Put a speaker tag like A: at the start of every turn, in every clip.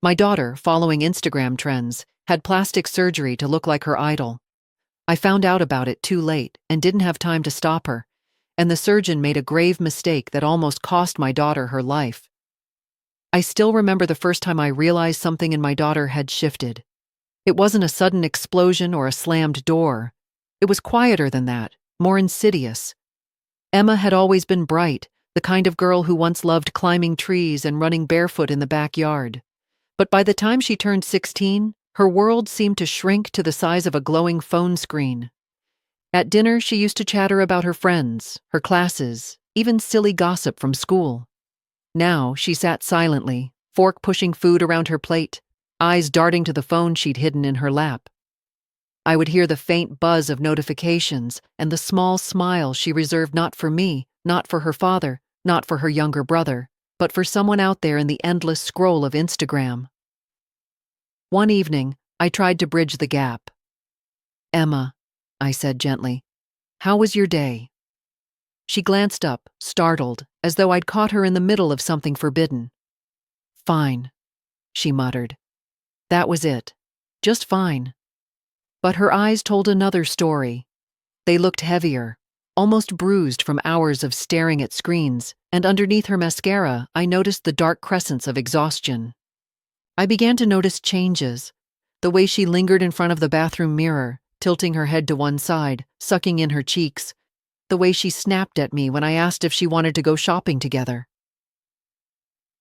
A: My daughter, following Instagram trends, had plastic surgery to look like her idol. I found out about it too late and didn't have time to stop her, and the surgeon made a grave mistake that almost cost my daughter her life. I still remember the first time I realized something in my daughter had shifted. It wasn't a sudden explosion or a slammed door. It was quieter than that, more insidious. Emma had always been bright, the kind of girl who once loved climbing trees and running barefoot in the backyard. But by the time she turned 16, her world seemed to shrink to the size of a glowing phone screen. At dinner, she used to chatter about her friends, her classes, even silly gossip from school. Now, she sat silently, fork pushing food around her plate, eyes darting to the phone she'd hidden in her lap. I would hear the faint buzz of notifications and the small smile she reserved not for me, not for her father, not for her younger brother, but for someone out there in the endless scroll of Instagram. One evening, I tried to bridge the gap. "Emma," I said gently, "how was your day?" She glanced up, startled, as though I'd caught her in the middle of something forbidden. "Fine," she muttered. That was it. Just fine. But her eyes told another story. They looked heavier, almost bruised from hours of staring at screens, and underneath her mascara, I noticed the dark crescents of exhaustion. I began to notice changes. The way she lingered in front of the bathroom mirror, tilting her head to one side, sucking in her cheeks. The way she snapped at me when I asked if she wanted to go shopping together.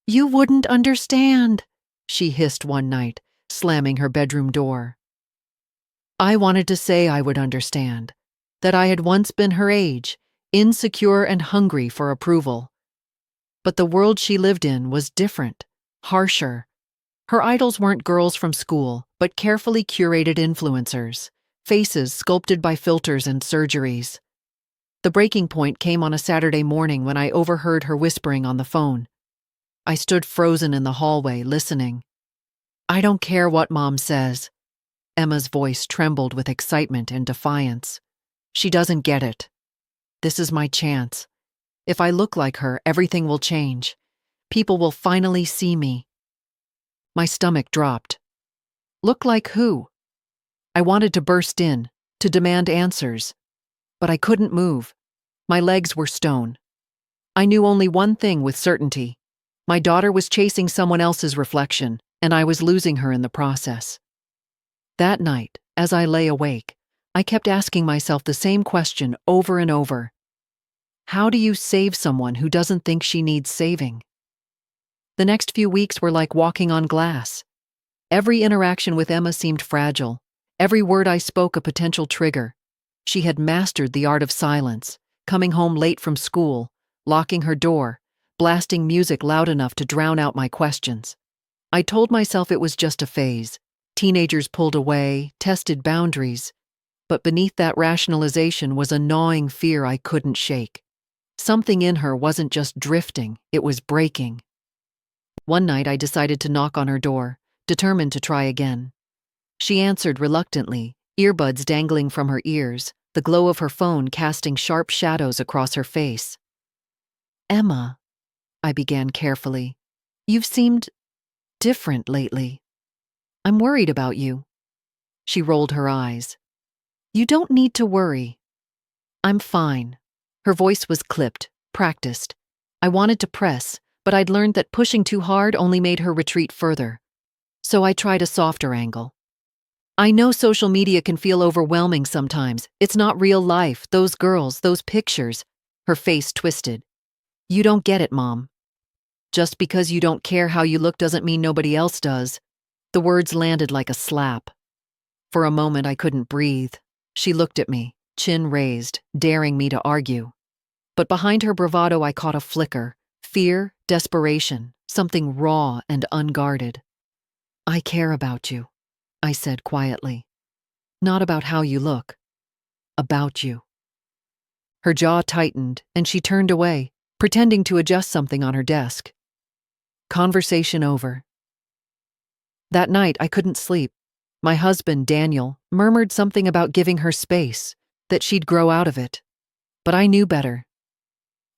A: "You wouldn't understand," she hissed one night, slamming her bedroom door. I wanted to say I would understand, that I had once been her age, insecure and hungry for approval. But the world she lived in was different, harsher. Her idols weren't girls from school, but carefully curated influencers, faces sculpted by filters and surgeries. The breaking point came on a Saturday morning when I overheard her whispering on the phone. I stood frozen in the hallway, listening. "I don't care what Mom says." Emma's voice trembled with excitement and defiance. "She doesn't get it. This is my chance. If I look like her, everything will change. People will finally see me." My stomach dropped. Look like who? I wanted to burst in, to demand answers. But I couldn't move. My legs were stone. I knew only one thing with certainty. My daughter was chasing someone else's reflection, and I was losing her in the process. That night, as I lay awake, I kept asking myself the same question over and over. How do you save someone who doesn't think she needs saving? The next few weeks were like walking on glass. Every interaction with Emma seemed fragile, every word I spoke a potential trigger. She had mastered the art of silence, coming home late from school, locking her door, blasting music loud enough to drown out my questions. I told myself it was just a phase. Teenagers pulled away, tested boundaries. But beneath that rationalization was a gnawing fear I couldn't shake. Something in her wasn't just drifting, it was breaking. One night I decided to knock on her door, determined to try again. She answered reluctantly, earbuds dangling from her ears, the glow of her phone casting sharp shadows across her face. "Emma," I began carefully, "you've seemed different lately. I'm worried about you." She rolled her eyes. "You don't need to worry. I'm fine." Her voice was clipped, practiced. I wanted to press, but I'd learned that pushing too hard only made her retreat further. So I tried a softer angle. "I know social media can feel overwhelming sometimes. It's not real life, those girls, those pictures." Her face twisted. "You don't get it, Mom. Just because you don't care how you look doesn't mean nobody else does." The words landed like a slap. For a moment I couldn't breathe. She looked at me, chin raised, daring me to argue. But behind her bravado I caught a flicker, fear, desperation, something raw and unguarded. "I care about you," I said quietly. "Not about how you look. About you." Her jaw tightened, and she turned away, pretending to adjust something on her desk. Conversation over. That night I couldn't sleep. My husband, Daniel, murmured something about giving her space, that she'd grow out of it. But I knew better.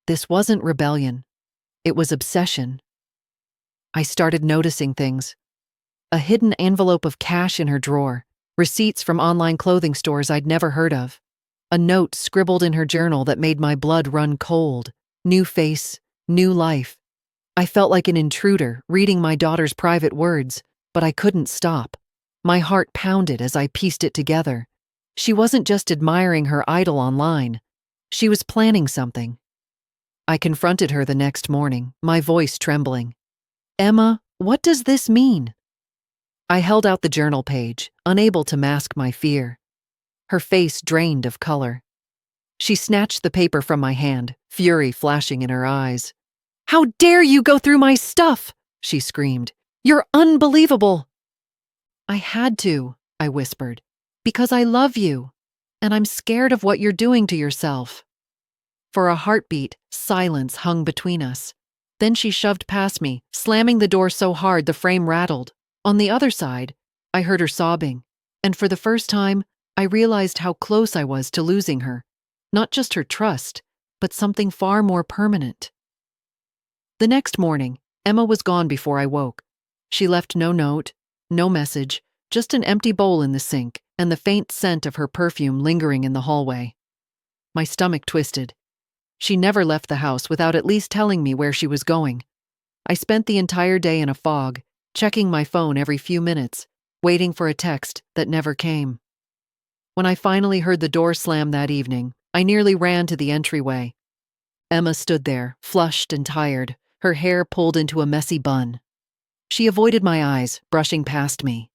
A: This wasn't rebellion. It was obsession. I started noticing things. a hidden envelope of cash in her drawer, receipts from online clothing stores I'd never heard of, a note scribbled in her journal that made my blood run cold. New face, new life. I felt like an intruder reading my daughter's private words, but I couldn't stop. My heart pounded as I pieced it together. She wasn't just admiring her idol online. She was planning something. I confronted her the next morning, my voice trembling. "Emma, what does this mean?" I held out the journal page, unable to mask my fear. Her face drained of color. She snatched the paper from my hand, fury flashing in her eyes. "How dare you go through my stuff?" she screamed. "You're unbelievable." "I had to," I whispered, "because I love you, and I'm scared of what you're doing to yourself." For a heartbeat, silence hung between us. Then she shoved past me, slamming the door so hard the frame rattled. On the other side, I heard her sobbing, and for the first time, I realized how close I was to losing her. Not just her trust, but something far more permanent. The next morning, Emma was gone before I woke. She left no note, no message, just an empty bowl in the sink and the faint scent of her perfume lingering in the hallway. My stomach twisted. She never left the house without at least telling me where she was going. I spent the entire day in a fog, checking my phone every few minutes, waiting for a text that never came. When I finally heard the door slam that evening, I nearly ran to the entryway. Emma stood there, flushed and tired, her hair pulled into a messy bun. She avoided my eyes, brushing past me.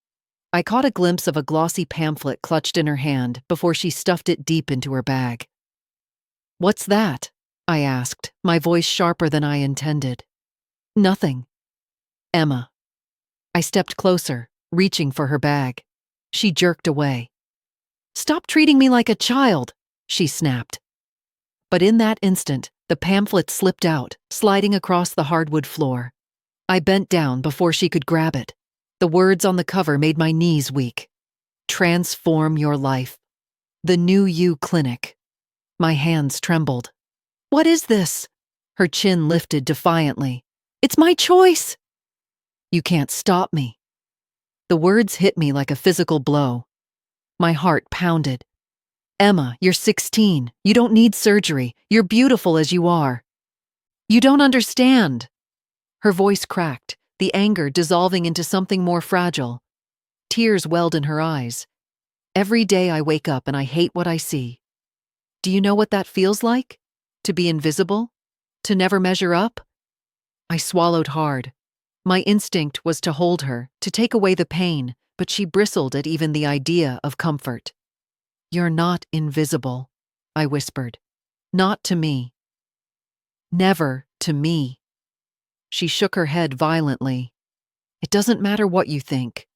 A: I caught a glimpse of a glossy pamphlet clutched in her hand before she stuffed it deep into her bag. "What's that?" I asked, my voice sharper than I intended. "Nothing." "Emma." I stepped closer, reaching for her bag. She jerked away. "Stop treating me like a child," she snapped. But in that instant, the pamphlet slipped out, sliding across the hardwood floor. I bent down before she could grab it. The words on the cover made my knees weak. "Transform your life. The New You Clinic." My hands trembled. "What is this?" Her chin lifted defiantly. "It's my choice." "You can't stop me." The words hit me like a physical blow. My heart pounded. "Emma, you're 16. You don't need surgery. You're beautiful as you are." "You don't understand." Her voice cracked, the anger dissolving into something more fragile. Tears welled in her eyes. "Every day I wake up and I hate what I see. Do you know what that feels like? To be invisible? To never measure up?" I swallowed hard. My instinct was to hold her, to take away the pain, but she bristled at even the idea of comfort. "You're not invisible," I whispered. "Not to me. Never to me." She shook her head violently. "It doesn't matter what you think.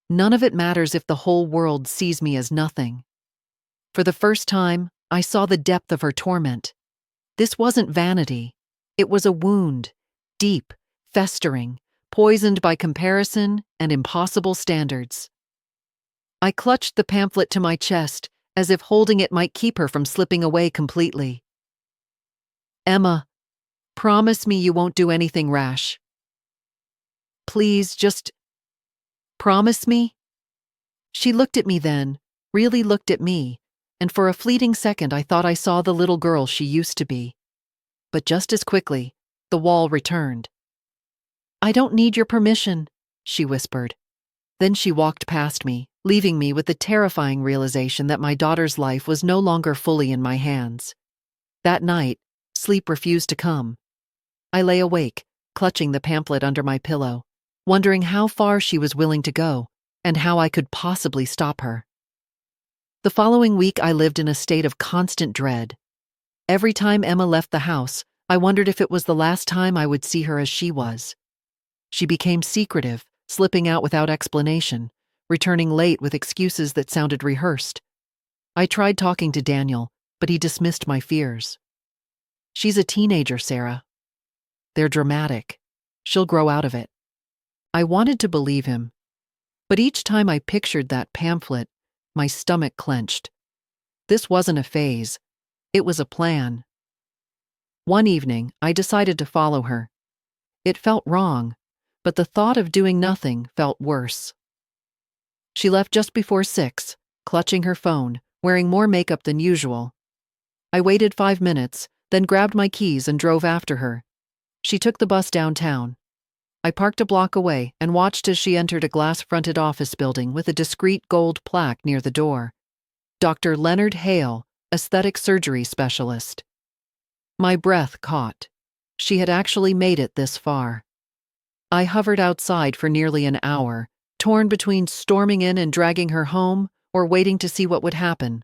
A: None of it matters if the whole world sees me as nothing." For the first time, I saw the depth of her torment. This wasn't vanity. It was a wound, deep, festering, poisoned by comparison and impossible standards. I clutched the pamphlet to my chest, as if holding it might keep her from slipping away completely. "Emma, promise me you won't do anything rash. Please, just promise me." She looked at me then, really looked at me, and for a fleeting second I thought I saw the little girl she used to be. But just as quickly, the wall returned. "I don't need your permission," she whispered. Then she walked past me, leaving me with the terrifying realization that my daughter's life was no longer fully in my hands. That night, sleep refused to come. I lay awake, clutching the pamphlet under my pillow, wondering how far she was willing to go, and how I could possibly stop her. The following week I lived in a state of constant dread. Every time Emma left the house, I wondered if it was the last time I would see her as she was. She became secretive, slipping out without explanation, returning late with excuses that sounded rehearsed. I tried talking to Daniel, but he dismissed my fears. "She's a teenager, Sarah. They're dramatic. She'll grow out of it." I wanted to believe him, but each time I pictured that pamphlet, my stomach clenched. This wasn't a phase. It was a plan. One evening, I decided to follow her. It felt wrong. but the thought of doing nothing felt worse. She left just before 6, clutching her phone, wearing more makeup than usual. I waited 5 minutes, then grabbed my keys and drove after her. She took the bus downtown. I parked a block away and watched as she entered a glass-fronted office building with a discreet gold plaque near the door. Dr. Leonard Hale, aesthetic surgery specialist. My breath caught. She had actually made it this far. I hovered outside for nearly an hour, torn between storming in and dragging her home or waiting to see what would happen.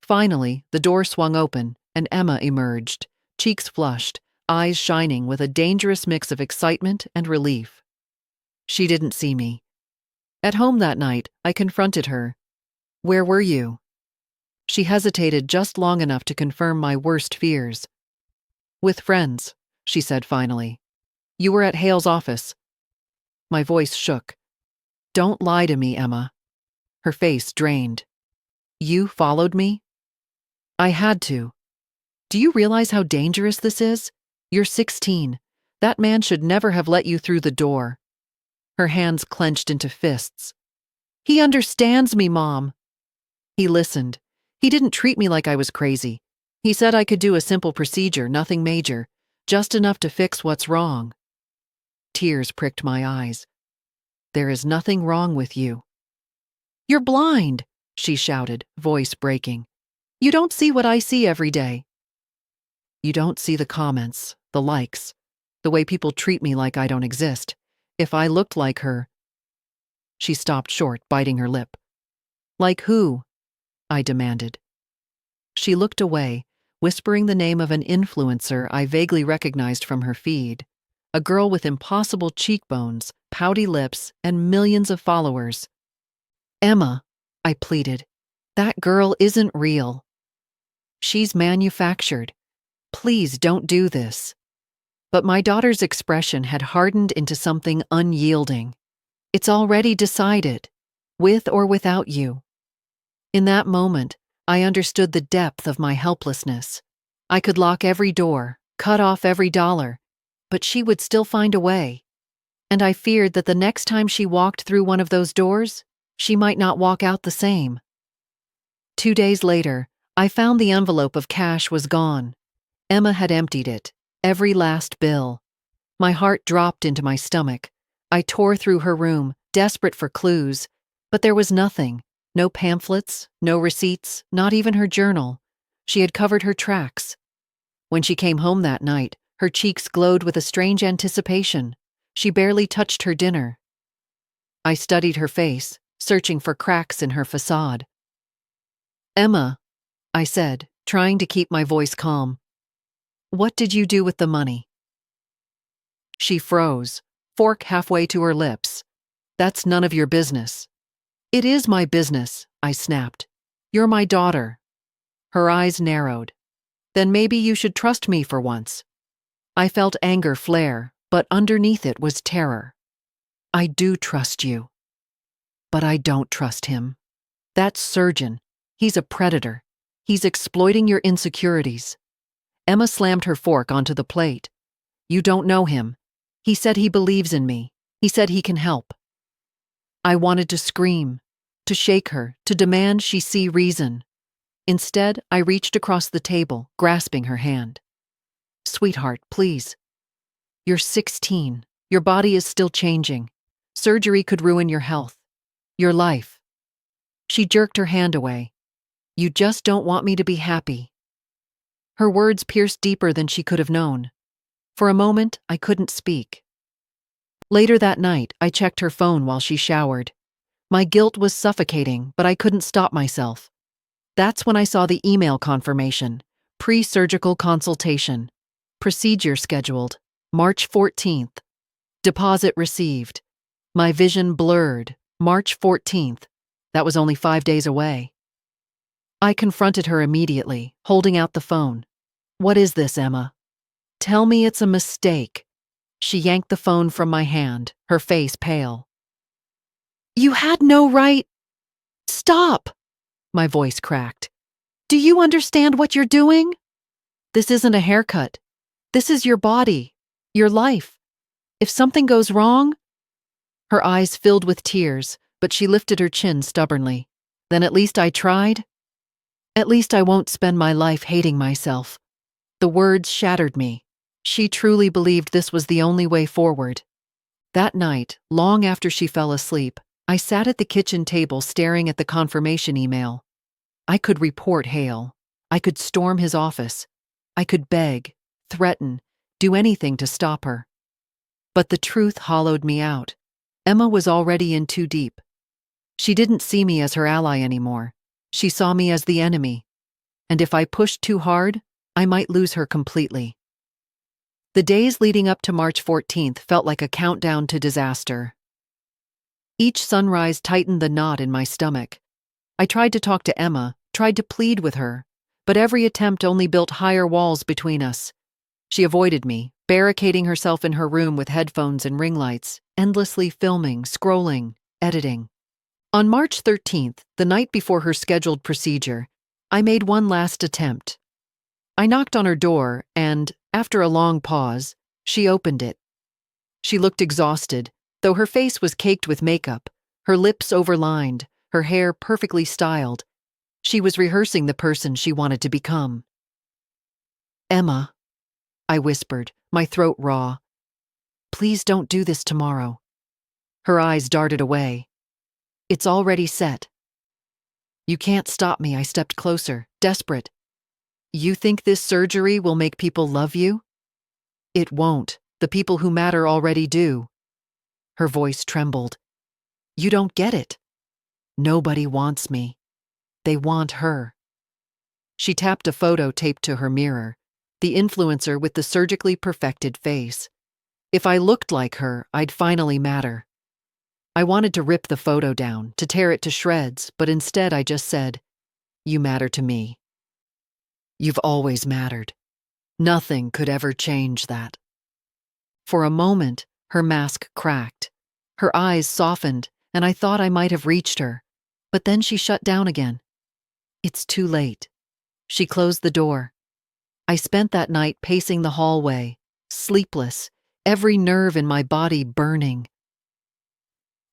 A: Finally, the door swung open and Emma emerged, cheeks flushed, eyes shining with a dangerous mix of excitement and relief. She didn't see me. At home that night, I confronted her. "Where were you?" She hesitated just long enough to confirm my worst fears. "With friends," she said finally. "You were at Hale's office." My voice shook. "Don't lie to me, Emma." Her face drained. "You followed me?" "I had to. Do you realize how dangerous this is? You're 16. That man should never have let you through the door." Her hands clenched into fists. "He understands me, Mom." He listened. He didn't treat me like I was crazy. He said I could do a simple procedure, nothing major, just enough to fix what's wrong. Tears pricked my eyes. "There is nothing wrong with you." "You're blind," she shouted, voice breaking. "You don't see what I see every day." "You don't see the comments, the likes, the way people treat me like I don't exist. If I looked like her—" She stopped short, biting her lip. "Like who?" I demanded. She looked away, whispering the name of an influencer I vaguely recognized from her feed. A girl with impossible cheekbones, pouty lips, and millions of followers. "Emma," I pleaded, "that girl isn't real. She's manufactured. Please don't do this." But my daughter's expression had hardened into something unyielding. "It's already decided, with or without you." In that moment, I understood the depth of my helplessness. I could lock every door, cut off every dollar, but she would still find a way. And I feared that the next time she walked through one of those doors, she might not walk out the same. 2 days later, I found the envelope of cash was gone. Emma had emptied it, every last bill. My heart dropped into my stomach. I tore through her room, desperate for clues, but there was nothing. No pamphlets, no receipts, not even her journal. She had covered her tracks. When she came home that night, her cheeks glowed with a strange anticipation. She barely touched her dinner. I studied her face, searching for cracks in her facade. "Emma," I said, trying to keep my voice calm, "what did you do with the money?" She froze, fork halfway to her lips. "That's none of your business." "It is my business," I snapped. "You're my daughter." Her eyes narrowed. "Then maybe you should trust me for once." I felt anger flare, but underneath it was terror. "I do trust you." "But I don't trust him. That surgeon, he's a predator. He's exploiting your insecurities." Emma slammed her fork onto the plate. "You don't know him. He said he believes in me. He said he can help." I wanted to scream, to shake her, to demand she see reason. Instead, I reached across the table, grasping her hand. "Sweetheart, please. You're 16. Your body is still changing. Surgery could ruin your health, your life." She jerked her hand away. "You just don't want me to be happy." Her words pierced deeper than she could have known. For a moment, I couldn't speak. Later that night, I checked her phone while she showered. My guilt was suffocating, but I couldn't stop myself. That's when I saw the email confirmation. Pre-surgical consultation. Procedure scheduled. March 14th. Deposit received. My vision blurred. March 14th. That was only 5 days away. I confronted her immediately, holding out the phone. "What is this, Emma? Tell me it's a mistake." She yanked the phone from my hand, her face pale. "You had no right—" "Stop!" My voice cracked. "Do you understand what you're doing? This isn't a haircut. This is your body, your life. If something goes wrong? Her eyes filled with tears, but she lifted her chin stubbornly. Then at least I tried? At least I won't spend my life hating myself. The words shattered me. She truly believed this was the only way forward. That night, long after she fell asleep, I sat at the kitchen table staring at the confirmation email. I could report Hale. I could storm his office. I could beg, threaten, do anything to stop her. But the truth hollowed me out. Emma was already in too deep. She didn't see me as her ally anymore. She saw me as the enemy. And if I pushed too hard, I might lose her completely. The days leading up to March 14th felt like a countdown to disaster. Each sunrise tightened the knot in my stomach. I tried to talk to Emma, tried to plead with her, but every attempt only built higher walls between us. She avoided me, barricading herself in her room with headphones and ring lights, endlessly filming, scrolling, editing. On March 13th, the night before her scheduled procedure, I made one last attempt. I knocked on her door and, after a long pause, she opened it. She looked exhausted, though her face was caked with makeup, her lips overlined, her hair perfectly styled. She was rehearsing the person she wanted to become. "Emma," I whispered, my throat raw. "Please don't do this tomorrow." Her eyes darted away. "It's already set." "You can't stop me," I stepped closer, desperate. "You think this surgery will make people love you?" "It won't. The people who matter already do." Her voice trembled. "You don't get it. Nobody wants me. They want her." She tapped a photo taped to her mirror, the influencer with the surgically perfected face. If I looked like her, I'd finally matter. I wanted to rip the photo down, to tear it to shreds, but instead I just said, "You matter to me. You've always mattered. Nothing could ever change that." For a moment, her mask cracked. Her eyes softened, and I thought I might have reached her. But then she shut down again. "It's too late." She closed the door. I spent that night pacing the hallway, sleepless, every nerve in my body burning.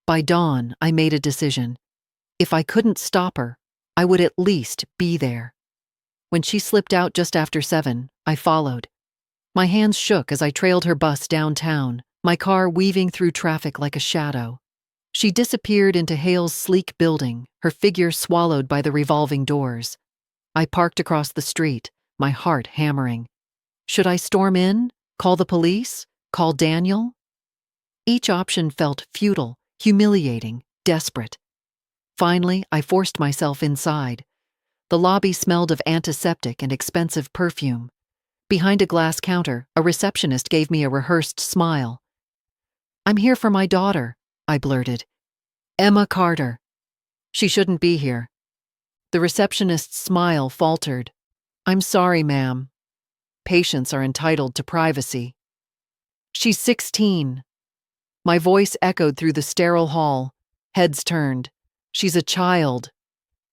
A: By dawn, I made a decision. If I couldn't stop her, I would at least be there. When she slipped out just after 7, I followed. My hands shook as I trailed her bus downtown, my car weaving through traffic like a shadow. She disappeared into Hale's sleek building, her figure swallowed by the revolving doors. I parked across the street, my heart hammering. Should I storm in? Call the police? Call Daniel? Each option felt futile, humiliating, desperate. Finally, I forced myself inside. The lobby smelled of antiseptic and expensive perfume. Behind a glass counter, a receptionist gave me a rehearsed smile. "I'm here for my daughter," I blurted. "Emma Carter." "She shouldn't be here." The receptionist's smile faltered. "I'm sorry, ma'am. Patients are entitled to privacy." "She's 16. My voice echoed through the sterile hall. Heads turned. "She's a child.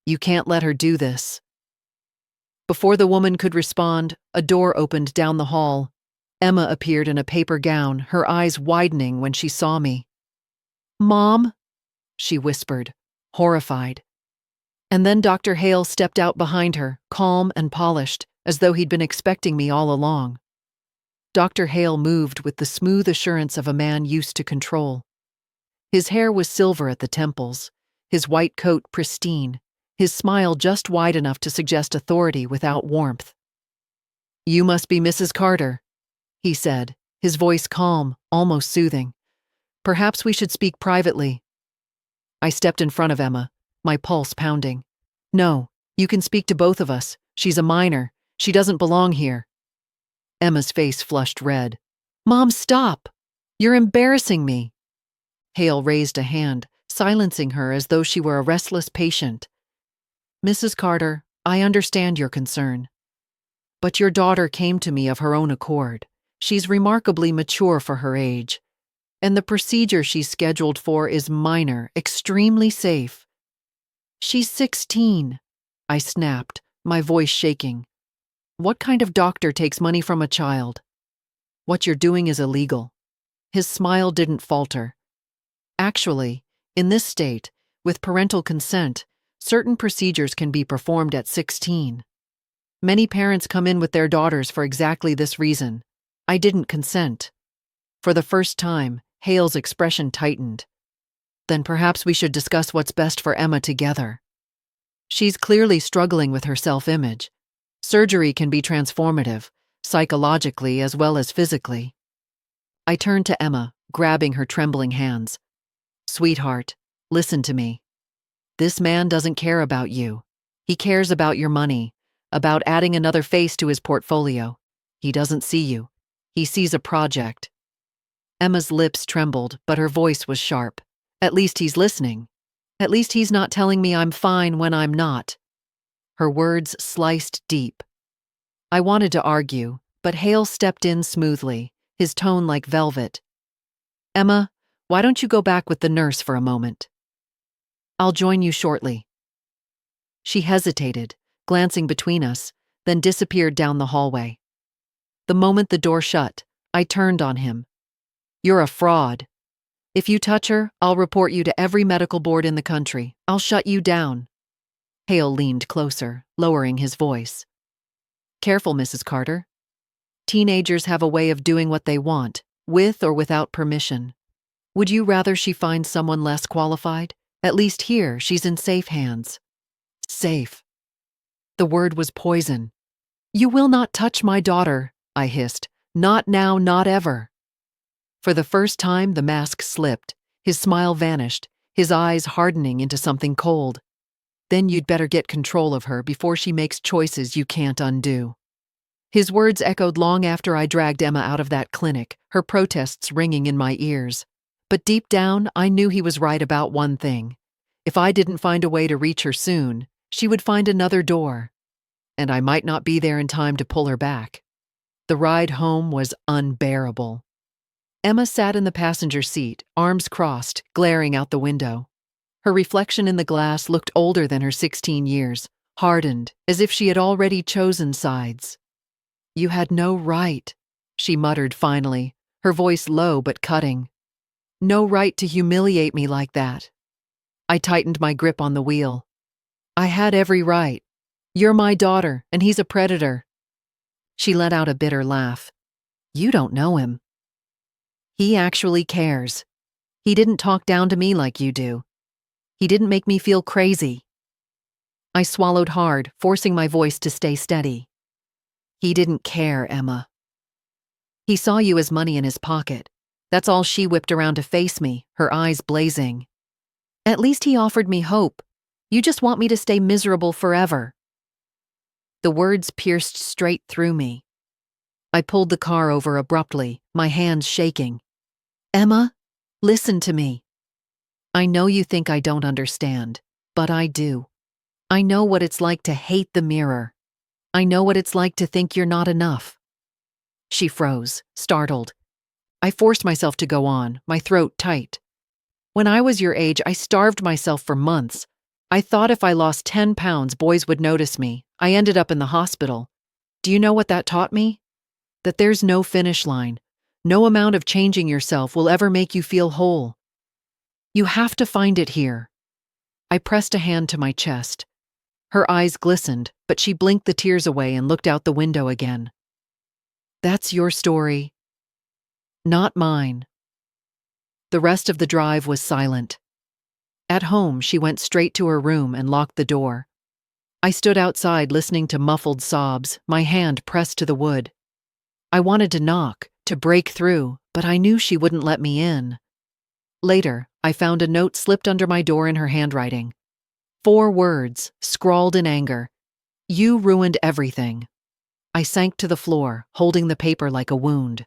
A: You can't let her do this." Before the woman could respond, a door opened down the hall. Emma appeared in a paper gown, her eyes widening when she saw me. "Mom?" she whispered, horrified. And then Dr. Hale stepped out behind her, calm and polished, as though he'd been expecting me all along. Dr. Hale moved with the smooth assurance of a man used to control. His hair was silver at the temples, his white coat pristine, his smile just wide enough to suggest authority without warmth. "You must be Mrs. Carter," he said, his voice calm, almost soothing. "Perhaps we should speak privately." I stepped in front of Emma, my pulse pounding. "No, you can speak to both of us. She's a minor. She doesn't belong here." Emma's face flushed red. "Mom, stop! You're embarrassing me." Hale raised a hand, silencing her as though she were a restless patient. "Mrs. Carter, I understand your concern. But your daughter came to me of her own accord. She's remarkably mature for her age. And the procedure she's scheduled for is minor, extremely safe." "She's 16, I snapped, my voice shaking. "What kind of doctor takes money from a child?" "What you're doing is illegal." His smile didn't falter. Actually, in this state, with parental consent, certain procedures can be performed at 16. Many parents come in with their daughters for exactly this reason. I didn't consent. For the first time, Hale's expression tightened. Then perhaps we should discuss what's best for Emma together. She's clearly struggling with her self-image. Surgery can be transformative, psychologically as well as physically. I turned to Emma, grabbing her trembling hands. Sweetheart, listen to me. This man doesn't care about you. He cares about your money, about adding another face to his portfolio. He doesn't see you. He sees a project. Emma's lips trembled, but her voice was sharp. At least he's listening. At least he's not telling me I'm fine when I'm not. Her words sliced deep. I wanted to argue, but Hale stepped in smoothly, his tone like velvet. Emma, why don't you go back with the nurse for a moment? I'll join you shortly. She hesitated, glancing between us, then disappeared down the hallway. The moment the door shut, I turned on him. You're a fraud. If you touch her, I'll report you to every medical board in the country. I'll shut you down. Hale leaned closer, lowering his voice. Careful, Mrs. Carter. Teenagers have a way of doing what they want, with or without permission. Would you rather she find someone less qualified? At least here, she's in safe hands. Safe. The word was poison. You will not touch my daughter, I hissed. Not now, not ever. For the first time, the mask slipped. His smile vanished, his eyes hardening into something cold. Then you'd better get control of her before she makes choices you can't undo. His words echoed long after I dragged Emma out of that clinic, her protests ringing in my ears. But deep down, I knew he was right about one thing. If I didn't find a way to reach her soon, she would find another door. And I might not be there in time to pull her back. The ride home was unbearable. Emma sat in the passenger seat, arms crossed, glaring out the window. Her reflection in the glass looked older than her 16 years, hardened, as if she had already chosen sides. You had no right, she muttered finally, her voice low but cutting. No right to humiliate me like that. I tightened my grip on the wheel. I had every right. You're my daughter, and he's a predator. She let out a bitter laugh. You don't know him. He actually cares. He didn't talk down to me like you do. He didn't make me feel crazy. I swallowed hard, forcing my voice to stay steady. He didn't care, Emma. He saw you as money in his pocket. That's all. She whipped around to face me, her eyes blazing. At least he offered me hope. You just want me to stay miserable forever. The words pierced straight through me. I pulled the car over abruptly, my hands shaking. Emma, listen to me. I know you think I don't understand, but I do. I know what it's like to hate the mirror. I know what it's like to think you're not enough. She froze, startled. I forced myself to go on, my throat tight. When I was your age, I starved myself for months. I thought if I lost 10 pounds, boys would notice me. I ended up in the hospital. Do you know what that taught me? That there's no finish line. No amount of changing yourself will ever make you feel whole. You have to find it here. I pressed a hand to my chest. Her eyes glistened, but she blinked the tears away and looked out the window again. That's your story. Not mine. The rest of the drive was silent. At home, she went straight to her room and locked the door. I stood outside listening to muffled sobs, my hand pressed to the wood. I wanted to knock, to break through, but I knew she wouldn't let me in. Later, I found a note slipped under my door in her handwriting. 4 words, scrawled in anger. You ruined everything. I sank to the floor, holding the paper like a wound.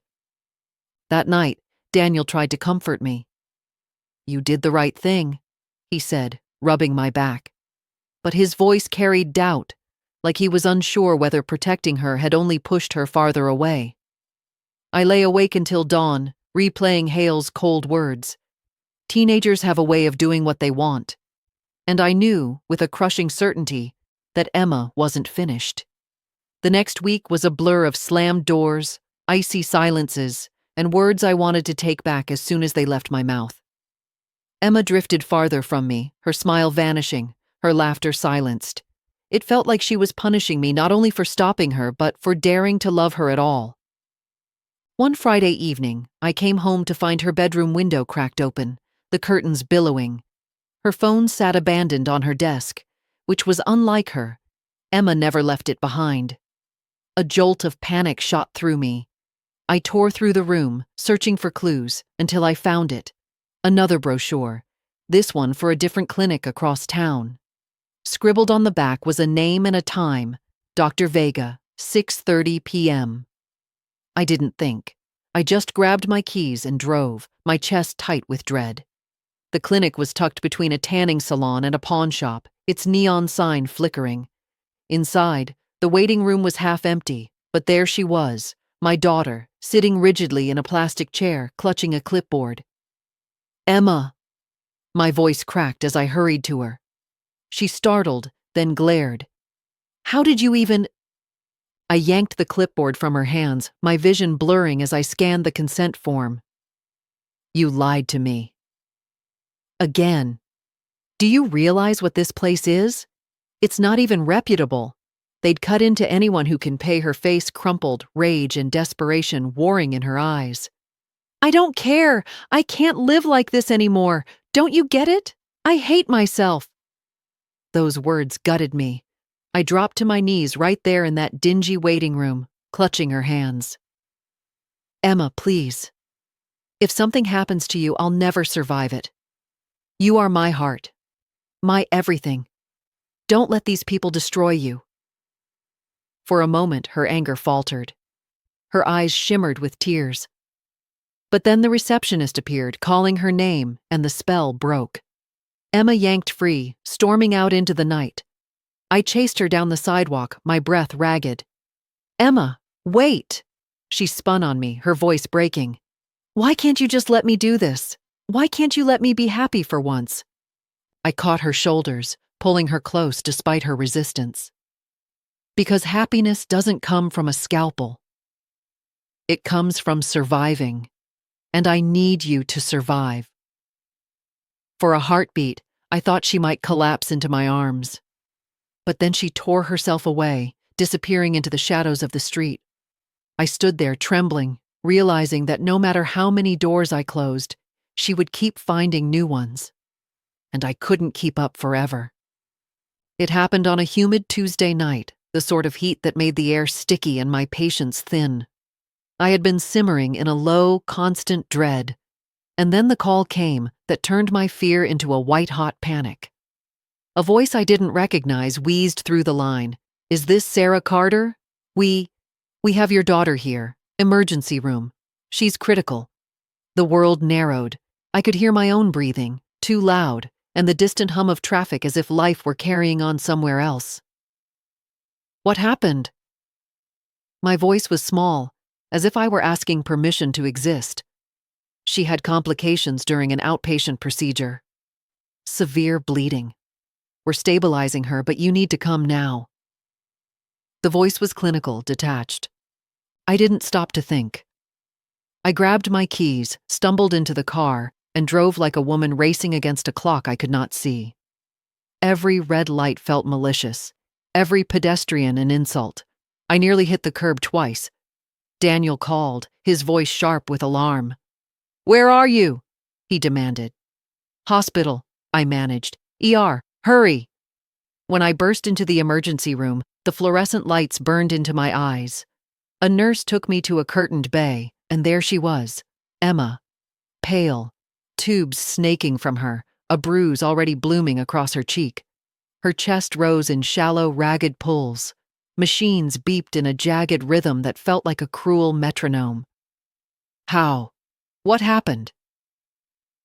A: That night, Daniel tried to comfort me. You did the right thing, he said, rubbing my back. But his voice carried doubt, like he was unsure whether protecting her had only pushed her farther away. I lay awake until dawn, replaying Hale's cold words. Teenagers have a way of doing what they want. And I knew, with a crushing certainty, that Emma wasn't finished. The next week was a blur of slammed doors, icy silences, and words I wanted to take back as soon as they left my mouth. Emma drifted farther from me, her smile vanishing, her laughter silenced. It felt like she was punishing me not only for stopping her, but for daring to love her at all. One Friday evening, I came home to find her bedroom window cracked open, the curtains billowing. Her phone sat abandoned on her desk, which was unlike her. Emma never left it behind. A jolt of panic shot through me. I tore through the room, searching for clues, until I found it. Another brochure, this one for a different clinic across town. Scribbled on the back was a name and a time, Dr. Vega, 6:30 p.m. I didn't think. I just grabbed my keys and drove, my chest tight with dread. The clinic was tucked between a tanning salon and a pawn shop, its neon sign flickering. Inside, the waiting room was half empty, but there she was, my daughter, sitting rigidly in a plastic chair, clutching a clipboard. "Emma!" My voice cracked as I hurried to her. She startled, then glared. "How did you even—" I yanked the clipboard from her hands, my vision blurring as I scanned the consent form. "You lied to me." Again. "Do you realize what this place is? It's not even reputable." They'd cut into anyone who can pay. Her face crumpled, rage and desperation warring in her eyes. "I don't care. I can't live like this anymore. Don't you get it? I hate myself." Those words gutted me. I dropped to my knees right there in that dingy waiting room, clutching her hands. "Emma, please. If something happens to you, I'll never survive it. You are my heart, my everything. Don't let these people destroy you." For a moment, her anger faltered. Her eyes shimmered with tears. But then the receptionist appeared, calling her name, and the spell broke. Emma yanked free, storming out into the night. I chased her down the sidewalk, my breath ragged. "Emma, wait!" She spun on me, her voice breaking. "Why can't you just let me do this? Why can't you let me be happy for once?" I caught her shoulders, pulling her close despite her resistance. "Because happiness doesn't come from a scalpel. It comes from surviving, and I need you to survive." For a heartbeat, I thought she might collapse into my arms. But then she tore herself away, disappearing into the shadows of the street. I stood there trembling, realizing that no matter how many doors I closed, she would keep finding new ones. And I couldn't keep up forever. It happened on a humid Tuesday night, the sort of heat that made the air sticky and my patience thin. I had been simmering in a low, constant dread. And then the call came that turned my fear into a white-hot panic. A voice I didn't recognize wheezed through the line. "Is this Sarah Carter? We have your daughter here. Emergency room. She's critical." The world narrowed. I could hear my own breathing, too loud, and the distant hum of traffic as if life were carrying on somewhere else. "What happened?" My voice was small, as if I were asking permission to exist. "She had complications during an outpatient procedure. Severe bleeding. We're stabilizing her, but you need to come now." The voice was clinical, detached. I didn't stop to think. I grabbed my keys, stumbled into the car, and drove like a woman racing against a clock I could not see. Every red light felt malicious, every pedestrian an insult. I nearly hit the curb twice. Daniel called, his voice sharp with alarm. "Where are you?" he demanded. "Hospital," I managed. "ER, hurry." When I burst into the emergency room, the fluorescent lights burned into my eyes. A nurse took me to a curtained bay, and there she was, Emma, pale, tubes snaking from her, a bruise already blooming across her cheek. Her chest rose in shallow, ragged pulls. Machines beeped in a jagged rhythm that felt like a cruel metronome. "How? What happened?"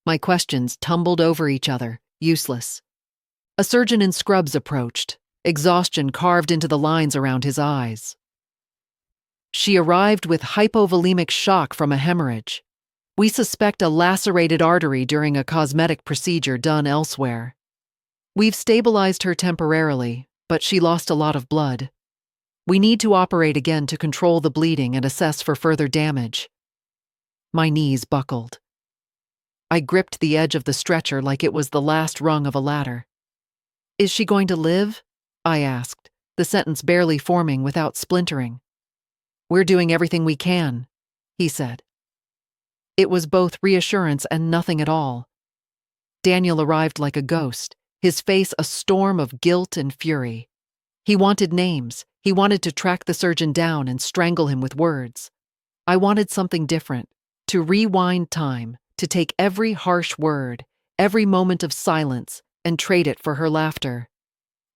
A: My questions tumbled over each other, useless. A surgeon in scrubs approached, exhaustion carved into the lines around his eyes. "She arrived with hypovolemic shock from a hemorrhage. We suspect a lacerated artery during a cosmetic procedure done elsewhere. We've stabilized her temporarily, but she lost a lot of blood. We need to operate again to control the bleeding and assess for further damage." My knees buckled. I gripped the edge of the stretcher like it was the last rung of a ladder. "Is she going to live?" I asked, the sentence barely forming without splintering. "We're doing everything we can," he said. It was both reassurance and nothing at all. Daniel arrived like a ghost, his face a storm of guilt and fury. He wanted names. He wanted to track the surgeon down and strangle him with words. I wanted something different, to rewind time, to take every harsh word, every moment of silence, and trade it for her laughter.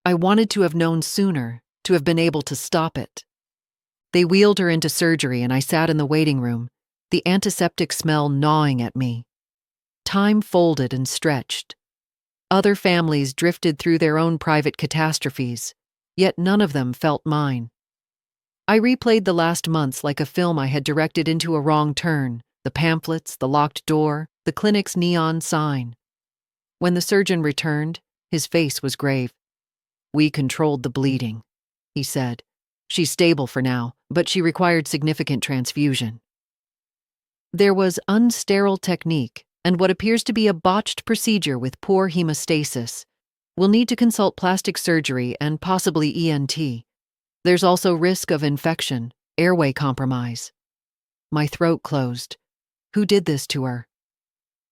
A: I wanted to have known sooner, to have been able to stop it. They wheeled her into surgery and I sat in the waiting room, the antiseptic smell gnawing at me. Time folded and stretched. Other families drifted through their own private catastrophes, yet none of them felt mine. I replayed the last months like a film I had directed into a wrong turn, the pamphlets, the locked door, the clinic's neon sign. When the surgeon returned, his face was grave. "We controlled the bleeding," he said. "She's stable for now, but she required significant transfusion." There was unsterile technique and what appears to be a botched procedure with poor hemostasis. We'll need to consult plastic surgery and possibly ENT. There's also risk of infection, airway compromise. My throat closed. Who did this to her?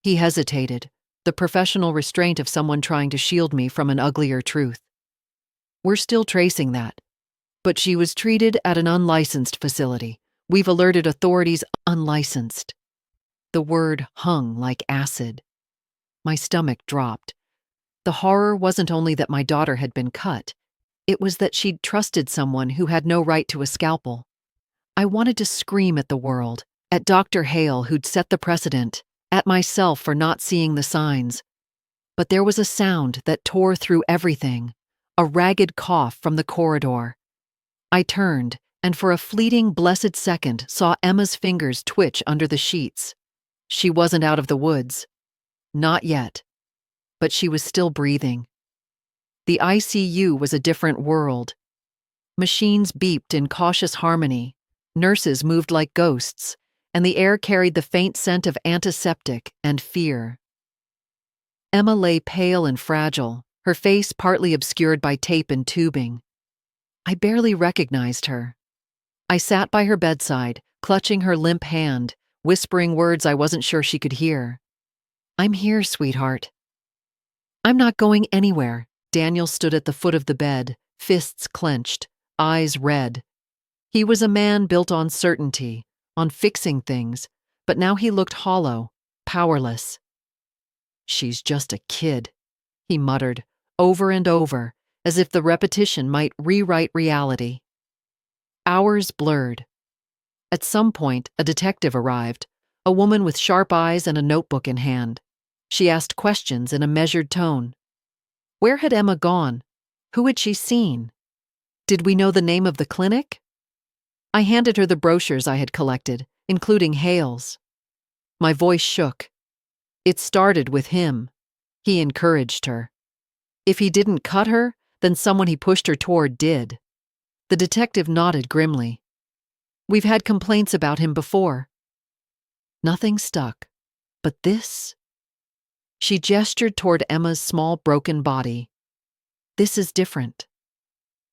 A: He hesitated, the professional restraint of someone trying to shield me from an uglier truth. "We're still tracing that. But she was treated at an unlicensed facility. We've alerted authorities." Unlicensed. The word hung like acid. My stomach dropped. The horror wasn't only that my daughter had been cut, it was that she'd trusted someone who had no right to a scalpel. I wanted to scream at the world, at Dr. Hale who'd set the precedent, at myself for not seeing the signs. But there was a sound that tore through everything, a ragged cough from the corridor. I turned, and for a fleeting, blessed second saw Emma's fingers twitch under the sheets. She wasn't out of the woods. Not yet. But she was still breathing. The ICU was a different world. Machines beeped in cautious harmony, nurses moved like ghosts, and the air carried the faint scent of antiseptic and fear. Emma lay pale and fragile, her face partly obscured by tape and tubing. I barely recognized her. I sat by her bedside, clutching her limp hand, whispering words I wasn't sure she could hear. "I'm here, sweetheart." "I'm not going anywhere." Daniel stood at the foot of the bed, fists clenched, eyes red. He was a man built on certainty, on fixing things, but now he looked hollow, powerless. "She's just a kid," he muttered, over and over, as if the repetition might rewrite reality. Hours blurred. At some point, a detective arrived, a woman with sharp eyes and a notebook in hand. She asked questions in a measured tone. Where had Emma gone? Who had she seen? Did we know the name of the clinic? I handed her the brochures I had collected, including Hale's. My voice shook. It started with him. He encouraged her. If he didn't cut her, then someone he pushed her toward did. The detective nodded grimly. "We've had complaints about him before." Nothing stuck. But this? She gestured toward Emma's small broken body. "This is different."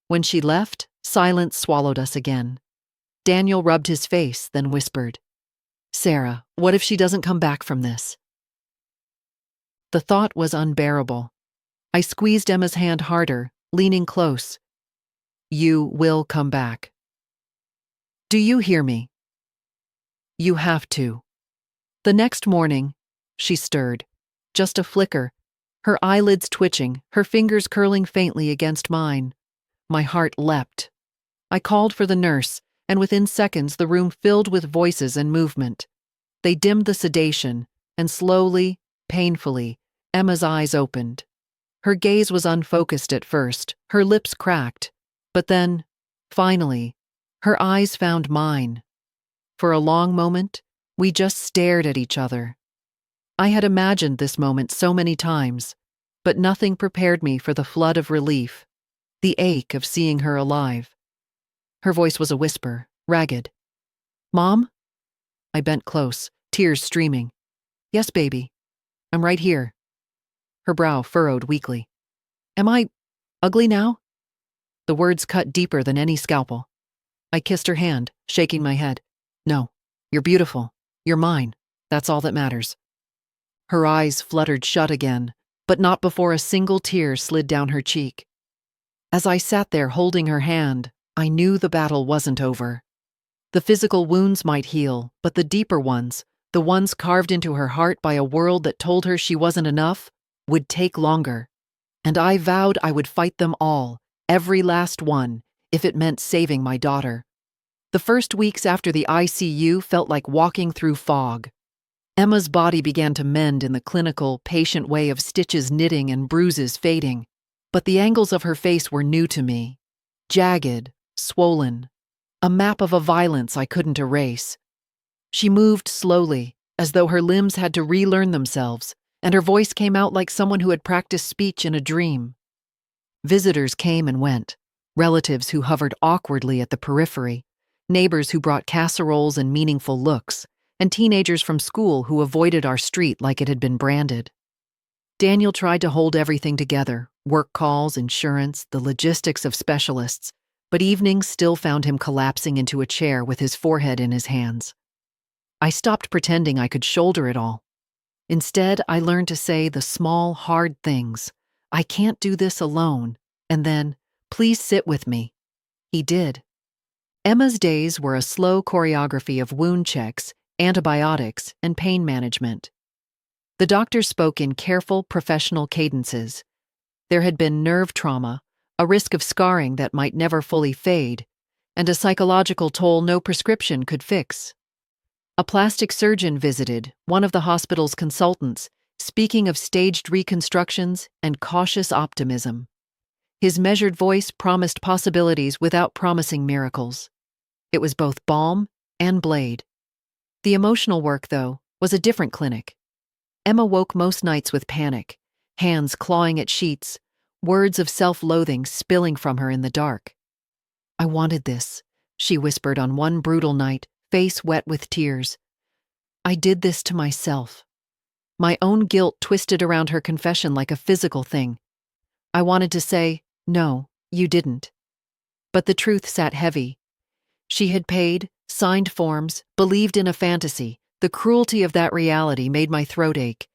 A: When she left, silence swallowed us again. Daniel rubbed his face, then whispered, "Sarah, what if she doesn't come back from this?" The thought was unbearable. I squeezed Emma's hand harder, leaning close. "You will come back. Do you hear me? You have to." The next morning, she stirred. Just a flicker, her eyelids twitching, her fingers curling faintly against mine. My heart leapt. I called for the nurse, and within seconds the room filled with voices and movement. They dimmed the sedation, and slowly, painfully, Emma's eyes opened. Her gaze was unfocused at first, her lips cracked, but then, finally, her eyes found mine. For a long moment, we just stared at each other. I had imagined this moment so many times, but nothing prepared me for the flood of relief, the ache of seeing her alive. Her voice was a whisper, ragged. "Mom?" I bent close, tears streaming. "Yes, baby. I'm right here." Her brow furrowed weakly. "Am I ugly now?" The words cut deeper than any scalpel. I kissed her hand, shaking my head. "No, you're beautiful. You're mine. That's all that matters." Her eyes fluttered shut again, but not before a single tear slid down her cheek. As I sat there holding her hand, I knew the battle wasn't over. The physical wounds might heal, but the deeper ones, the ones carved into her heart by a world that told her she wasn't enough, would take longer. And I vowed I would fight them all, every last one, if it meant saving my daughter. The first weeks after the ICU felt like walking through fog. Emma's body began to mend in the clinical, patient way of stitches knitting and bruises fading. But the angles of her face were new to me. Jagged, swollen, a map of a violence I couldn't erase. She moved slowly, as though her limbs had to relearn themselves, and her voice came out like someone who had practiced speech in a dream. Visitors came and went, relatives who hovered awkwardly at the periphery, neighbors who brought casseroles and meaningful looks, and teenagers from school who avoided our street like it had been branded. Daniel tried to hold everything together, work calls, insurance, the logistics of specialists, but evenings still found him collapsing into a chair with his forehead in his hands. I stopped pretending I could shoulder it all. Instead, I learned to say the small, hard things. "I can't do this alone," and then, "Please sit with me." He did. Emma's days were a slow choreography of wound checks, antibiotics, and pain management. The doctors spoke in careful, professional cadences. There had been nerve trauma, a risk of scarring that might never fully fade, and a psychological toll no prescription could fix. A plastic surgeon visited, one of the hospital's consultants, speaking of staged reconstructions and cautious optimism. His measured voice promised possibilities without promising miracles. It was both balm and blade. The emotional work, though, was a different clinic. Emma woke most nights with panic, hands clawing at sheets, words of self-loathing spilling from her in the dark. "I wanted this," she whispered on one brutal night, face wet with tears. "I did this to myself." My own guilt twisted around her confession like a physical thing. I wanted to say, "No, you didn't." But the truth sat heavy. She had paid, signed forms, believed in a fantasy. The cruelty of that reality made my throat ache.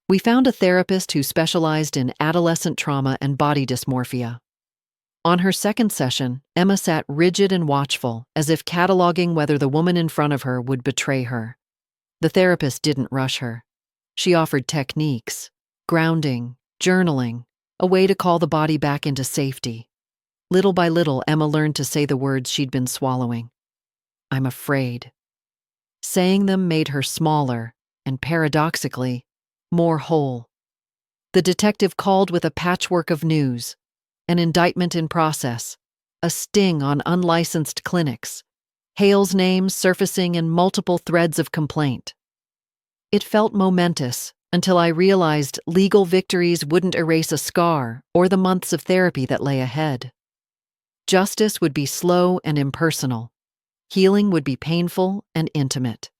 A: We found a therapist who specialized in adolescent trauma and body dysmorphia. On her second session, Emma sat rigid and watchful, as if cataloging whether the woman in front of her would betray her. The therapist didn't rush her. She offered techniques, grounding, journaling, a way to call the body back into safety. Little by little, Emma learned to say the words she'd been swallowing. "I'm afraid." Saying them made her smaller and, paradoxically, more whole. The detective called with a patchwork of news, an indictment in process, a sting on unlicensed clinics, Hale's name surfacing in multiple threads of complaint. It felt momentous until I realized legal victories wouldn't erase a scar or the months of therapy that lay ahead. Justice would be slow and impersonal. Healing would be painful and intimate.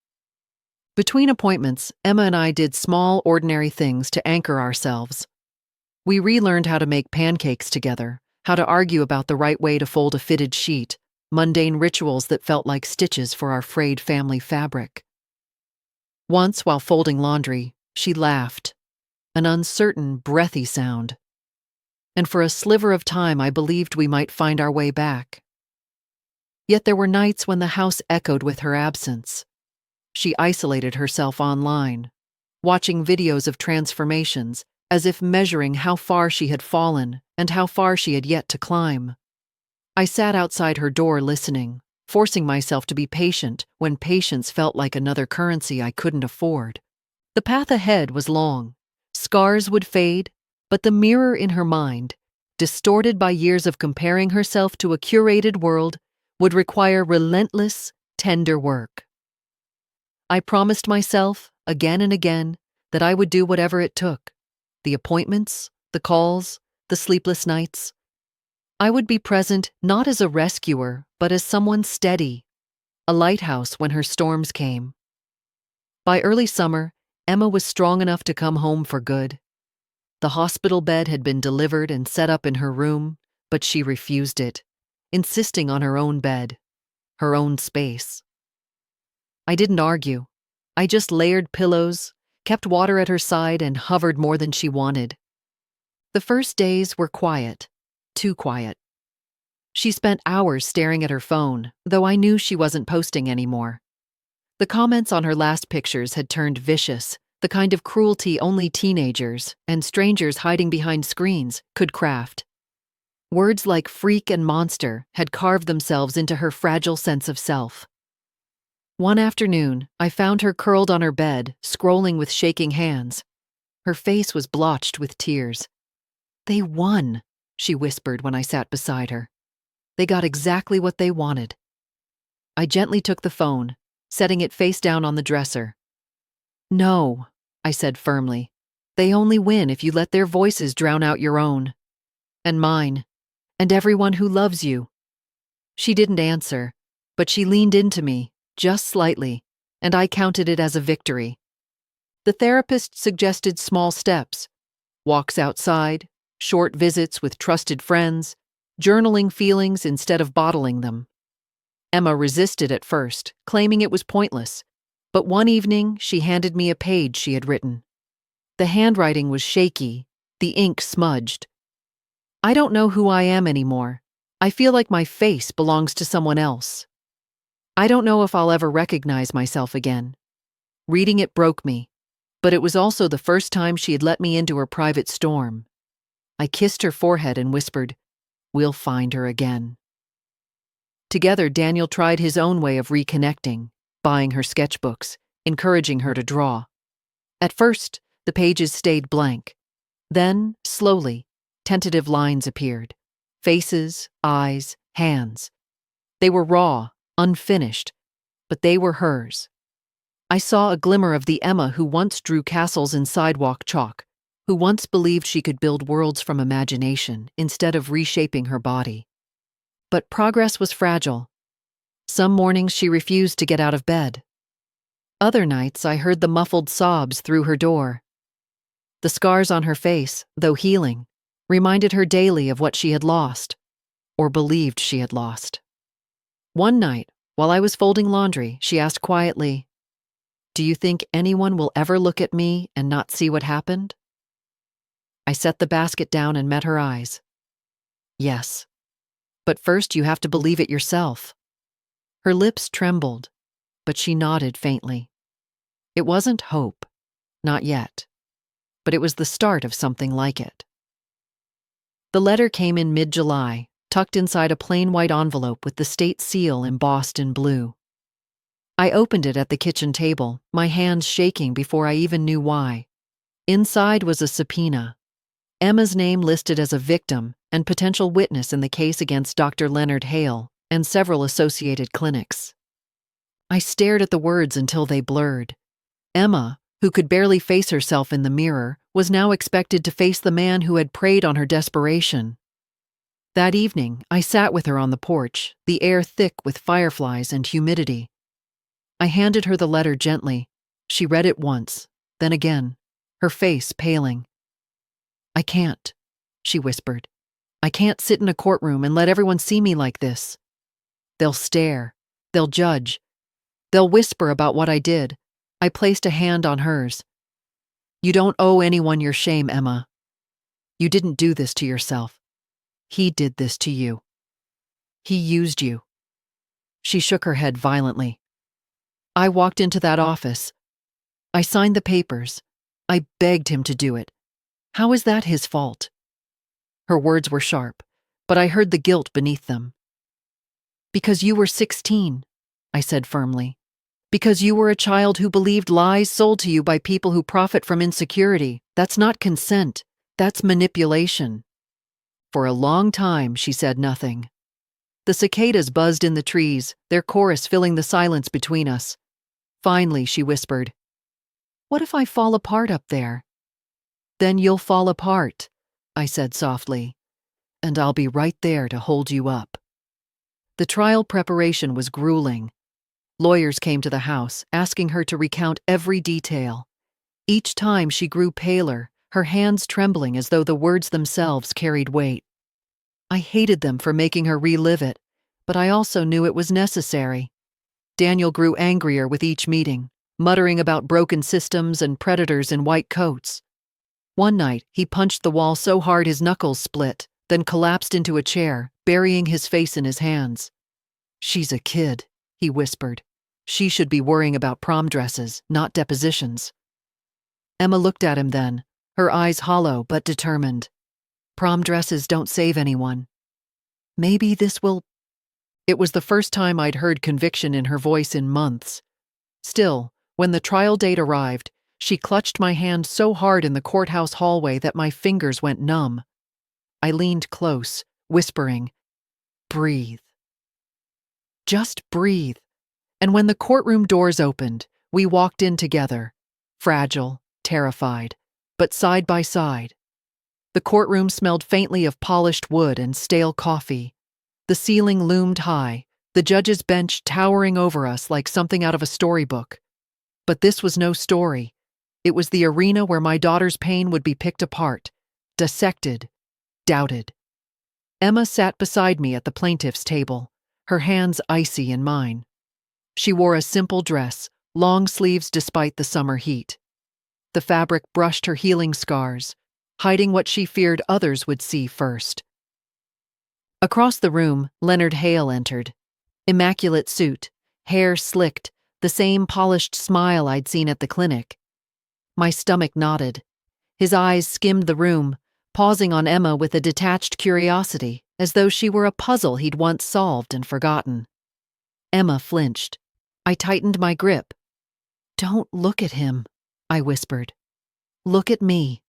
A: Between appointments, Emma and I did small, ordinary things to anchor ourselves. We relearned how to make pancakes together, how to argue about the right way to fold a fitted sheet, mundane rituals that felt like stitches for our frayed family fabric. Once, while folding laundry, she laughed, an uncertain, breathy sound. And for a sliver of time, I believed we might find our way back. Yet there were nights when the house echoed with her absence. She isolated herself online, watching videos of transformations, as if measuring how far she had fallen and how far she had yet to climb. I sat outside her door listening, forcing myself to be patient when patience felt like another currency I couldn't afford. The path ahead was long. Scars would fade, but the mirror in her mind, distorted by years of comparing herself to a curated world, would require relentless, tender work. I promised myself, again and again, that I would do whatever it took. The appointments, the calls, the sleepless nights. I would be present not as a rescuer, but as someone steady, a lighthouse when her storms came. By early summer, Emma was strong enough to come home for good. The hospital bed had been delivered and set up in her room, but she refused it, insisting on her own bed, her own space. I didn't argue. I just layered pillows, kept water at her side, and hovered more than she wanted. The first days were quiet, too quiet. She spent hours staring at her phone, though I knew she wasn't posting anymore. The comments on her last pictures had turned vicious, the kind of cruelty only teenagers and strangers hiding behind screens could craft. Words like freak and monster had carved themselves into her fragile sense of self. One afternoon, I found her curled on her bed, scrolling with shaking hands. Her face was blotched with tears. "They won," she whispered when I sat beside her. "They got exactly what they wanted." I gently took the phone, setting it face down on the dresser. "No," I said firmly. "They only win if you let their voices drown out your own. And mine. And everyone who loves you." She didn't answer, but she leaned into me, just slightly, and I counted it as a victory. The therapist suggested small steps: walks outside, short visits with trusted friends, journaling feelings instead of bottling them. Emma resisted at first, claiming it was pointless, but one evening she handed me a page she had written. The handwriting was shaky, the ink smudged. "I don't know who I am anymore. I feel like my face belongs to someone else. I don't know if I'll ever recognize myself again." Reading it broke me, but it was also the first time she had let me into her private storm. I kissed her forehead and whispered, "We'll find her again." Together, Daniel tried his own way of reconnecting, buying her sketchbooks, encouraging her to draw. At first, the pages stayed blank. Then, slowly, tentative lines appeared. Faces, eyes, hands. They were raw, unfinished, but they were hers. I saw a glimmer of the Emma who once drew castles in sidewalk chalk, who once believed she could build worlds from imagination instead of reshaping her body. But progress was fragile. Some mornings she refused to get out of bed. Other nights I heard the muffled sobs through her door. The scars on her face, though healing, reminded her daily of what she had lost, or believed she had lost. One night, while I was folding laundry, she asked quietly, "Do you think anyone will ever look at me and not see what happened?" I set the basket down and met her eyes. "Yes. But first you have to believe it yourself." Her lips trembled, but she nodded faintly. It wasn't hope, not yet, but it was the start of something like it. The letter came in mid-July, tucked inside a plain white envelope with the state seal embossed in blue. I opened it at the kitchen table, my hands shaking before I even knew why. Inside was a subpoena. Emma's name listed as a victim and potential witness in the case against Dr. Leonard Hale and several associated clinics. I stared at the words until they blurred. Emma, who could barely face herself in the mirror, was now expected to face the man who had preyed on her desperation. That evening, I sat with her on the porch, the air thick with fireflies and humidity. I handed her the letter gently. She read it once, then again, her face paling. "I can't," she whispered. "I can't sit in a courtroom and let everyone see me like this. They'll stare. They'll judge. They'll whisper about what I did." I placed a hand on hers. "You don't owe anyone your shame, Emma. You didn't do this to yourself. He did this to you. He used you." She shook her head violently. "I walked into that office. I signed the papers. I begged him to do it. How is that his fault?" Her words were sharp, but I heard the guilt beneath them. "Because you were 16, I said firmly. "Because you were a child who believed lies sold to you by people who profit from insecurity. That's not consent. That's manipulation." For a long time, she said nothing. The cicadas buzzed in the trees, their chorus filling the silence between us. Finally, she whispered, "What if I fall apart up there?" "Then you'll fall apart," I said softly, "and I'll be right there to hold you up." The trial preparation was grueling. Lawyers came to the house, asking her to recount every detail. Each time she grew paler, her hands trembling as though the words themselves carried weight. I hated them for making her relive it, but I also knew it was necessary. Daniel grew angrier with each meeting, muttering about broken systems and predators in white coats. One night, he punched the wall so hard his knuckles split, then collapsed into a chair, burying his face in his hands. "She's a kid," he whispered. "She should be worrying about prom dresses, not depositions." Emma looked at him then, her eyes hollow but determined. "Prom dresses don't save anyone. Maybe this will—" It was the first time I'd heard conviction in her voice in months. Still, when the trial date arrived, she clutched my hand so hard in the courthouse hallway that my fingers went numb. I leaned close, whispering, "Breathe. Just breathe." And when the courtroom doors opened, we walked in together, fragile, terrified, but side by side. The courtroom smelled faintly of polished wood and stale coffee. The ceiling loomed high, the judge's bench towering over us like something out of a storybook. But this was no story. It was the arena where my daughter's pain would be picked apart, dissected, doubted. Emma sat beside me at the plaintiff's table, her hands icy in mine. She wore a simple dress, long sleeves despite the summer heat. The fabric brushed her healing scars, hiding what she feared others would see first. Across the room, Leonard Hale entered. Immaculate suit, hair slicked, the same polished smile I'd seen at the clinic. My stomach knotted. His eyes skimmed the room, pausing on Emma with a detached curiosity, as though she were a puzzle he'd once solved and forgotten. Emma flinched. I tightened my grip. "Don't look at him," I whispered. "Look at me."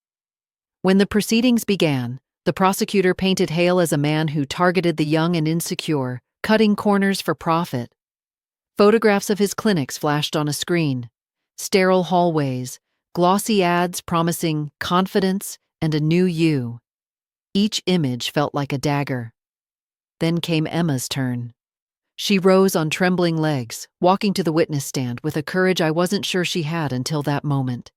A: When the proceedings began, the prosecutor painted Hale as a man who targeted the young and insecure, cutting corners for profit. Photographs of his clinics flashed on a screen. Sterile hallways, glossy ads promising confidence and a new you. Each image felt like a dagger. Then came Emma's turn. She rose on trembling legs, walking to the witness stand with a courage I wasn't sure she had until that moment.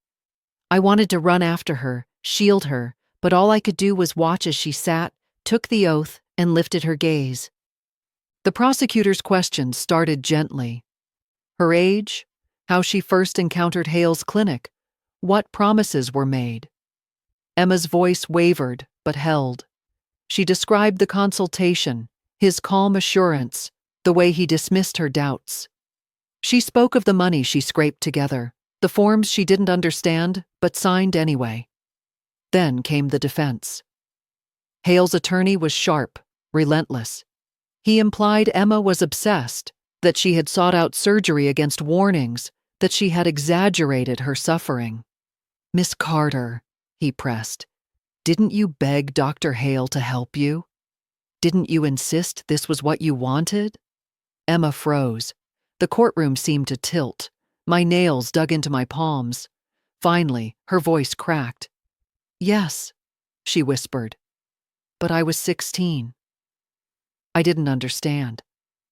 A: I wanted to run after her, shield her, but all I could do was watch as she sat, took the oath, and lifted her gaze. The prosecutor's questions started gently. Her age, how she first encountered Hale's clinic, what promises were made. Emma's voice wavered, but held. She described the consultation, his calm assurance, the way he dismissed her doubts. She spoke of the money she scraped together, the forms she didn't understand, but signed anyway. Then came the defense. Hale's attorney was sharp, relentless. He implied Emma was obsessed, that she had sought out surgery against warnings, that she had exaggerated her suffering. "Miss Carter," he pressed, "didn't you beg Dr. Hale to help you? Didn't you insist this was what you wanted?" Emma froze. The courtroom seemed to tilt. My nails dug into my palms. Finally, her voice cracked. "Yes," she whispered. "But I was 16. I didn't understand.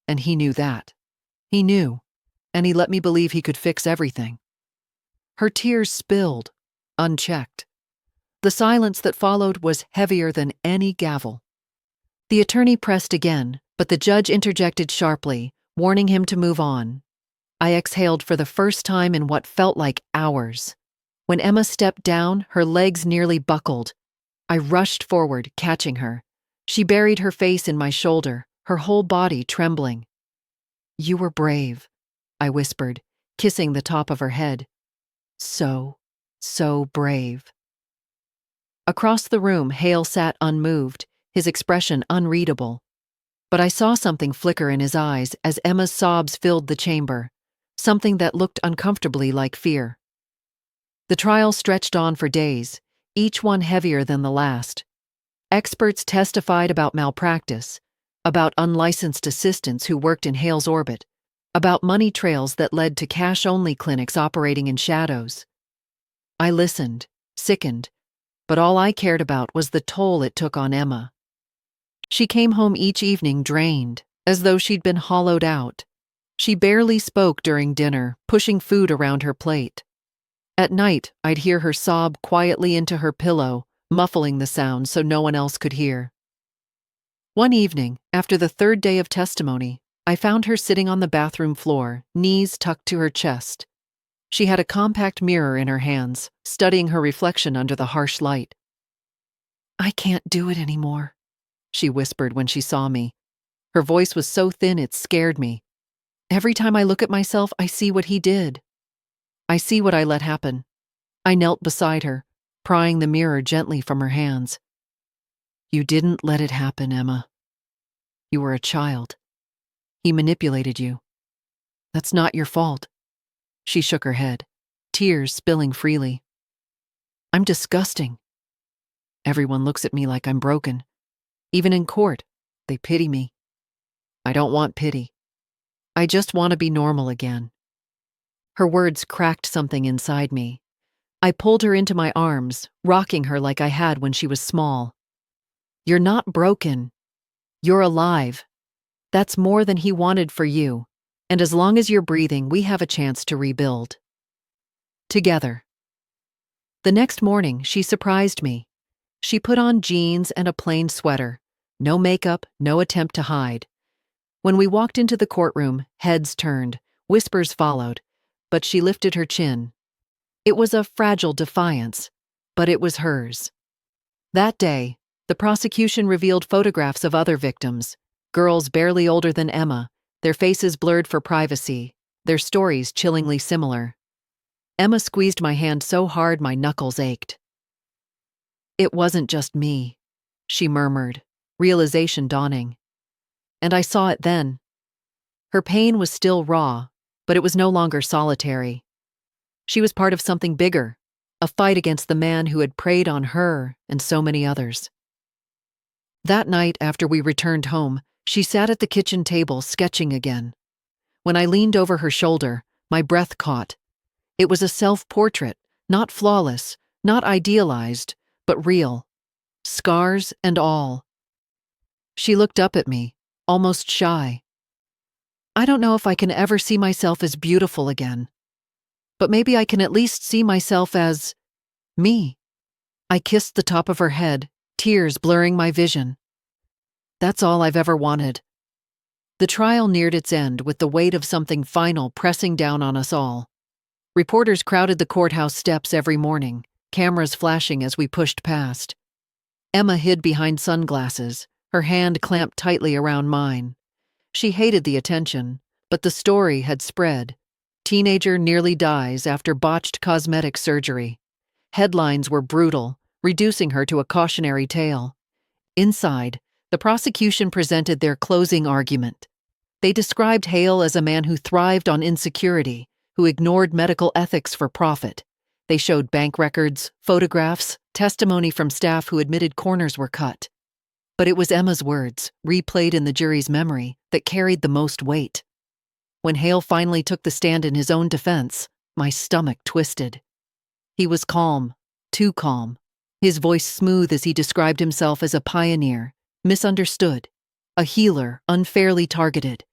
A: And he knew that. He knew. And he let me believe he could fix everything." Her tears spilled, unchecked. The silence that followed was heavier than any gavel. The attorney pressed again, but the judge interjected sharply, warning him to move on. I exhaled for the first time in what felt like hours. When Emma stepped down, her legs nearly buckled. I rushed forward, catching her. She buried her face in my shoulder, her whole body trembling. "You were brave," I whispered, kissing the top of her head. So brave." Across the room, Hale sat unmoved, his expression unreadable. But I saw something flicker in his eyes as Emma's sobs filled the chamber, something that looked uncomfortably like fear. The trial stretched on for days, each one heavier than the last. Experts testified about malpractice, about unlicensed assistants who worked in Hale's orbit, about money trails that led to cash-only clinics operating in shadows. I listened, sickened, but all I cared about was the toll it took on Emma. She came home each evening drained, as though she'd been hollowed out. She barely spoke during dinner, pushing food around her plate. At night, I'd hear her sob quietly into her pillow, muffling the sound so no one else could hear. One evening, after the third day of testimony, I found her sitting on the bathroom floor, knees tucked to her chest. She had a compact mirror in her hands, studying her reflection under the harsh light. "I can't do it anymore," she whispered when she saw me. Her voice was so thin it scared me. "Every time I look at myself, I see what he did. I see what I let happen." I knelt beside her, prying the mirror gently from her hands. "You didn't let it happen, Emma. You were a child. He manipulated you. That's not your fault." She shook her head, tears spilling freely. "I'm disgusting. Everyone looks at me like I'm broken. Even in court, they pity me. I don't want pity. I just want to be normal again." Her words cracked something inside me. I pulled her into my arms, rocking her like I had when she was small. "You're not broken. You're alive. That's more than he wanted for you. And as long as you're breathing, we have a chance to rebuild. Together." The next morning, she surprised me. She put on jeans and a plain sweater. No makeup, no attempt to hide. When we walked into the courtroom, heads turned, whispers followed, but she lifted her chin. It was a fragile defiance, but it was hers. That day, the prosecution revealed photographs of other victims, girls barely older than Emma, their faces blurred for privacy, their stories chillingly similar. Emma squeezed my hand so hard my knuckles ached. "It wasn't just me," she murmured, realization dawning. And I saw it then. Her pain was still raw, but it was no longer solitary. She was part of something bigger, a fight against the man who had preyed on her and so many others. That night, after we returned home, she sat at the kitchen table sketching again. When I leaned over her shoulder, my breath caught. It was a self-portrait, not flawless, not idealized, but real. Scars and all. She looked up at me, almost shy. "I don't know if I can ever see myself as beautiful again. But maybe I can at least see myself as me." I kissed the top of her head, tears blurring my vision. "That's all I've ever wanted." The trial neared its end with the weight of something final pressing down on us all. Reporters crowded the courthouse steps every morning, cameras flashing as we pushed past. Emma hid behind sunglasses, her hand clamped tightly around mine. She hated the attention, but the story had spread. Teenager nearly dies after botched cosmetic surgery. Headlines were brutal, reducing her to a cautionary tale. Inside, the prosecution presented their closing argument. They described Hale as a man who thrived on insecurity, who ignored medical ethics for profit. They showed bank records, photographs, testimony from staff who admitted corners were cut. But it was Emma's words, replayed in the jury's memory, that carried the most weight. When Hale finally took the stand in his own defense, my stomach twisted. He was calm, too calm, his voice smooth as he described himself as a pioneer, misunderstood, a healer unfairly targeted.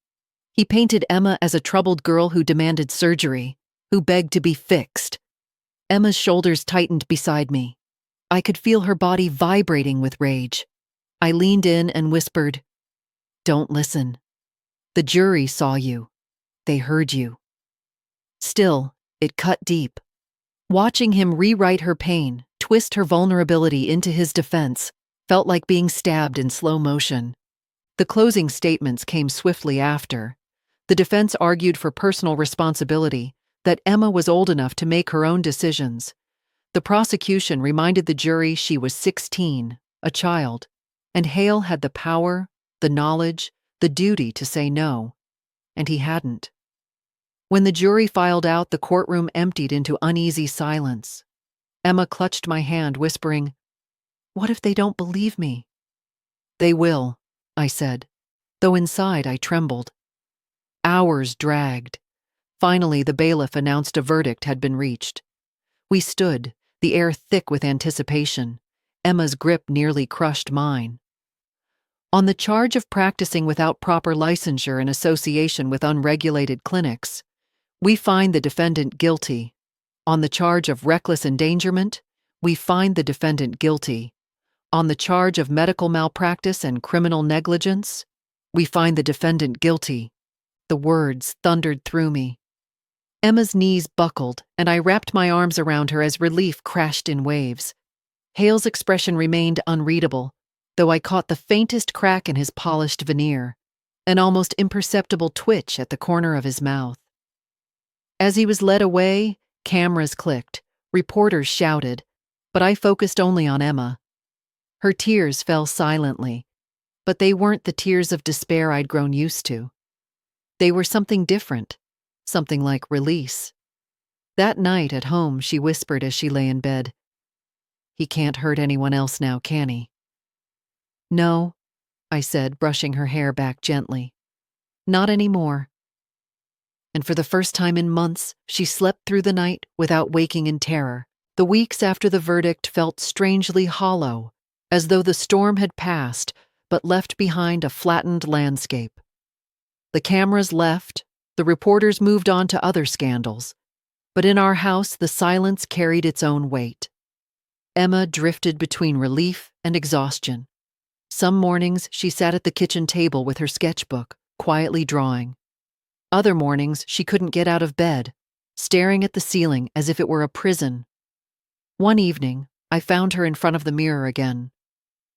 A: He painted Emma as a troubled girl who demanded surgery, who begged to be fixed. Emma's shoulders tightened beside me. I could feel her body vibrating with rage. I leaned in and whispered, "Don't listen. The jury saw you. They heard you." Still, it cut deep. Watching him rewrite her pain, twist her vulnerability into his defense, felt like being stabbed in slow motion. The closing statements came swiftly after. The defense argued for personal responsibility, that Emma was old enough to make her own decisions. The prosecution reminded the jury she was 16, a child, and Hale had the power, the knowledge, the duty to say no. And he hadn't. When the jury filed out, the courtroom emptied into uneasy silence. Emma clutched my hand, whispering, "What if they don't believe me?" "They will," I said, though inside I trembled. Hours dragged. Finally, the bailiff announced a verdict had been reached. We stood, the air thick with anticipation. Emma's grip nearly crushed mine. On the charge of practicing without proper licensure in association with unregulated clinics, we find the defendant guilty. On the charge of reckless endangerment, we find the defendant guilty. On the charge of medical malpractice and criminal negligence, we find the defendant guilty. The words thundered through me. Emma's knees buckled, and I wrapped my arms around her as relief crashed in waves. Hale's expression remained unreadable, though I caught the faintest crack in his polished veneer, an almost imperceptible twitch at the corner of his mouth. As he was led away, cameras clicked, reporters shouted, but I focused only on Emma. Her tears fell silently, but they weren't the tears of despair I'd grown used to. They were something different, something like release. That night at home, she whispered as she lay in bed, "He can't hurt anyone else now, can he?" "No," I said, brushing her hair back gently. "Not anymore." And for the first time in months, she slept through the night without waking in terror. The weeks after the verdict felt strangely hollow, as though the storm had passed but left behind a flattened landscape. The cameras left, the reporters moved on to other scandals, but in our house the silence carried its own weight. Emma drifted between relief and exhaustion. Some mornings she sat at the kitchen table with her sketchbook, quietly drawing. Other mornings she couldn't get out of bed, staring at the ceiling as if it were a prison. One evening, I found her in front of the mirror again.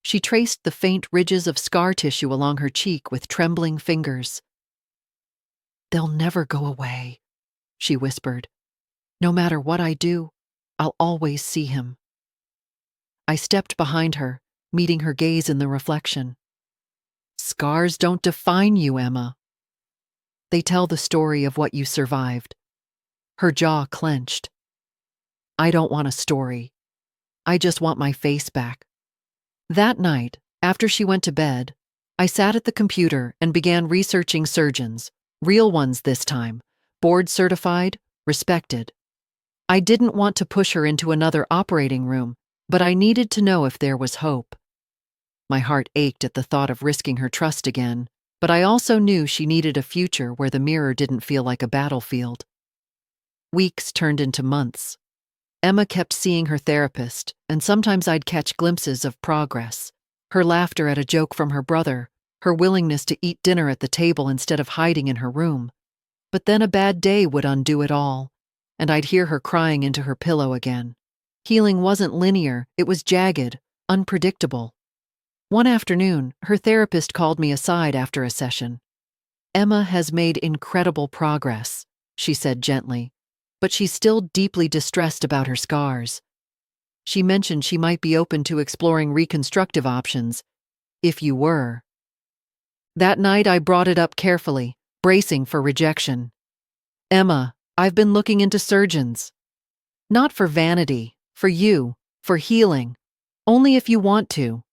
A: She traced the faint ridges of scar tissue along her cheek with trembling fingers. "They'll never go away," she whispered. "No matter what I do, I'll always see him." I stepped behind her, meeting her gaze in the reflection. "Scars don't define you, Emma. They tell the story of what you survived." Her jaw clenched. "I don't want a story. I just want my face back." That night, after she went to bed, I sat at the computer and began researching surgeons, real ones this time, board certified, respected. I didn't want to push her into another operating room, but I needed to know if there was hope. My heart ached at the thought of risking her trust again, but I also knew she needed a future where the mirror didn't feel like a battlefield. Weeks turned into months. Emma kept seeing her therapist, and sometimes I'd catch glimpses of progress. Her laughter at a joke from her brother, her willingness to eat dinner at the table instead of hiding in her room. But then a bad day would undo it all, and I'd hear her crying into her pillow again. Healing wasn't linear, it was jagged, unpredictable. One afternoon, her therapist called me aside after a session. "Emma has made incredible progress," she said gently, "but she's still deeply distressed about her scars." She mentioned she might be open to exploring reconstructive options, if you were. That night I brought it up carefully, bracing for rejection. "Emma, I've been looking into surgeons. Not for vanity, for you, for healing. Only if you want to."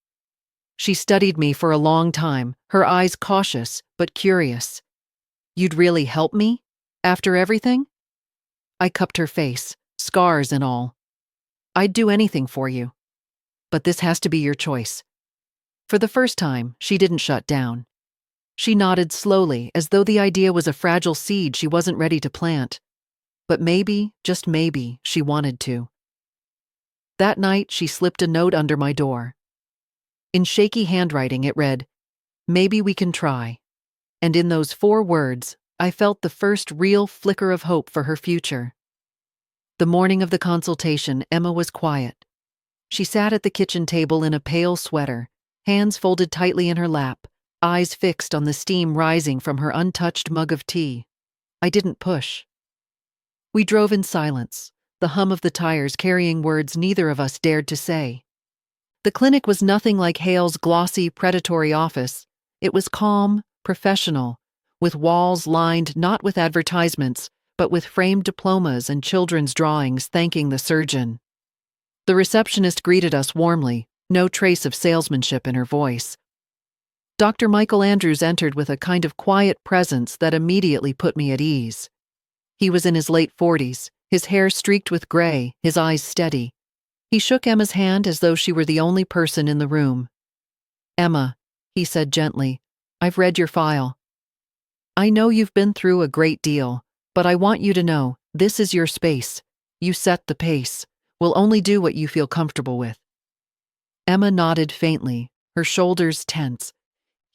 A: She studied me for a long time, her eyes cautious but curious. "You'd really help me? After everything?" I cupped her face, scars and all. "I'd do anything for you. But this has to be your choice." For the first time, she didn't shut down. She nodded slowly, as though the idea was a fragile seed she wasn't ready to plant. But maybe, just maybe, she wanted to. That night, she slipped a note under my door. In shaky handwriting, it read, "Maybe we can try." And in those 4 words, I felt the first real flicker of hope for her future. The morning of the consultation, Emma was quiet. She sat at the kitchen table in a pale sweater, hands folded tightly in her lap, eyes fixed on the steam rising from her untouched mug of tea. I didn't push. We drove in silence, the hum of the tires carrying words neither of us dared to say. The clinic was nothing like Hale's glossy, predatory office. It was calm, professional, with walls lined not with advertisements, but with framed diplomas and children's drawings thanking the surgeon. The receptionist greeted us warmly, no trace of salesmanship in her voice. Dr. Michael Andrews entered with a kind of quiet presence that immediately put me at ease. He was in his late 40s, his hair streaked with gray, his eyes steady. He shook Emma's hand as though she were the only person in the room. "Emma, he said gently. I've read your file. I know you've been through a great deal, but I want you to know this is your space. You set the pace. We'll only do what you feel comfortable with. Emma nodded faintly, her shoulders tense.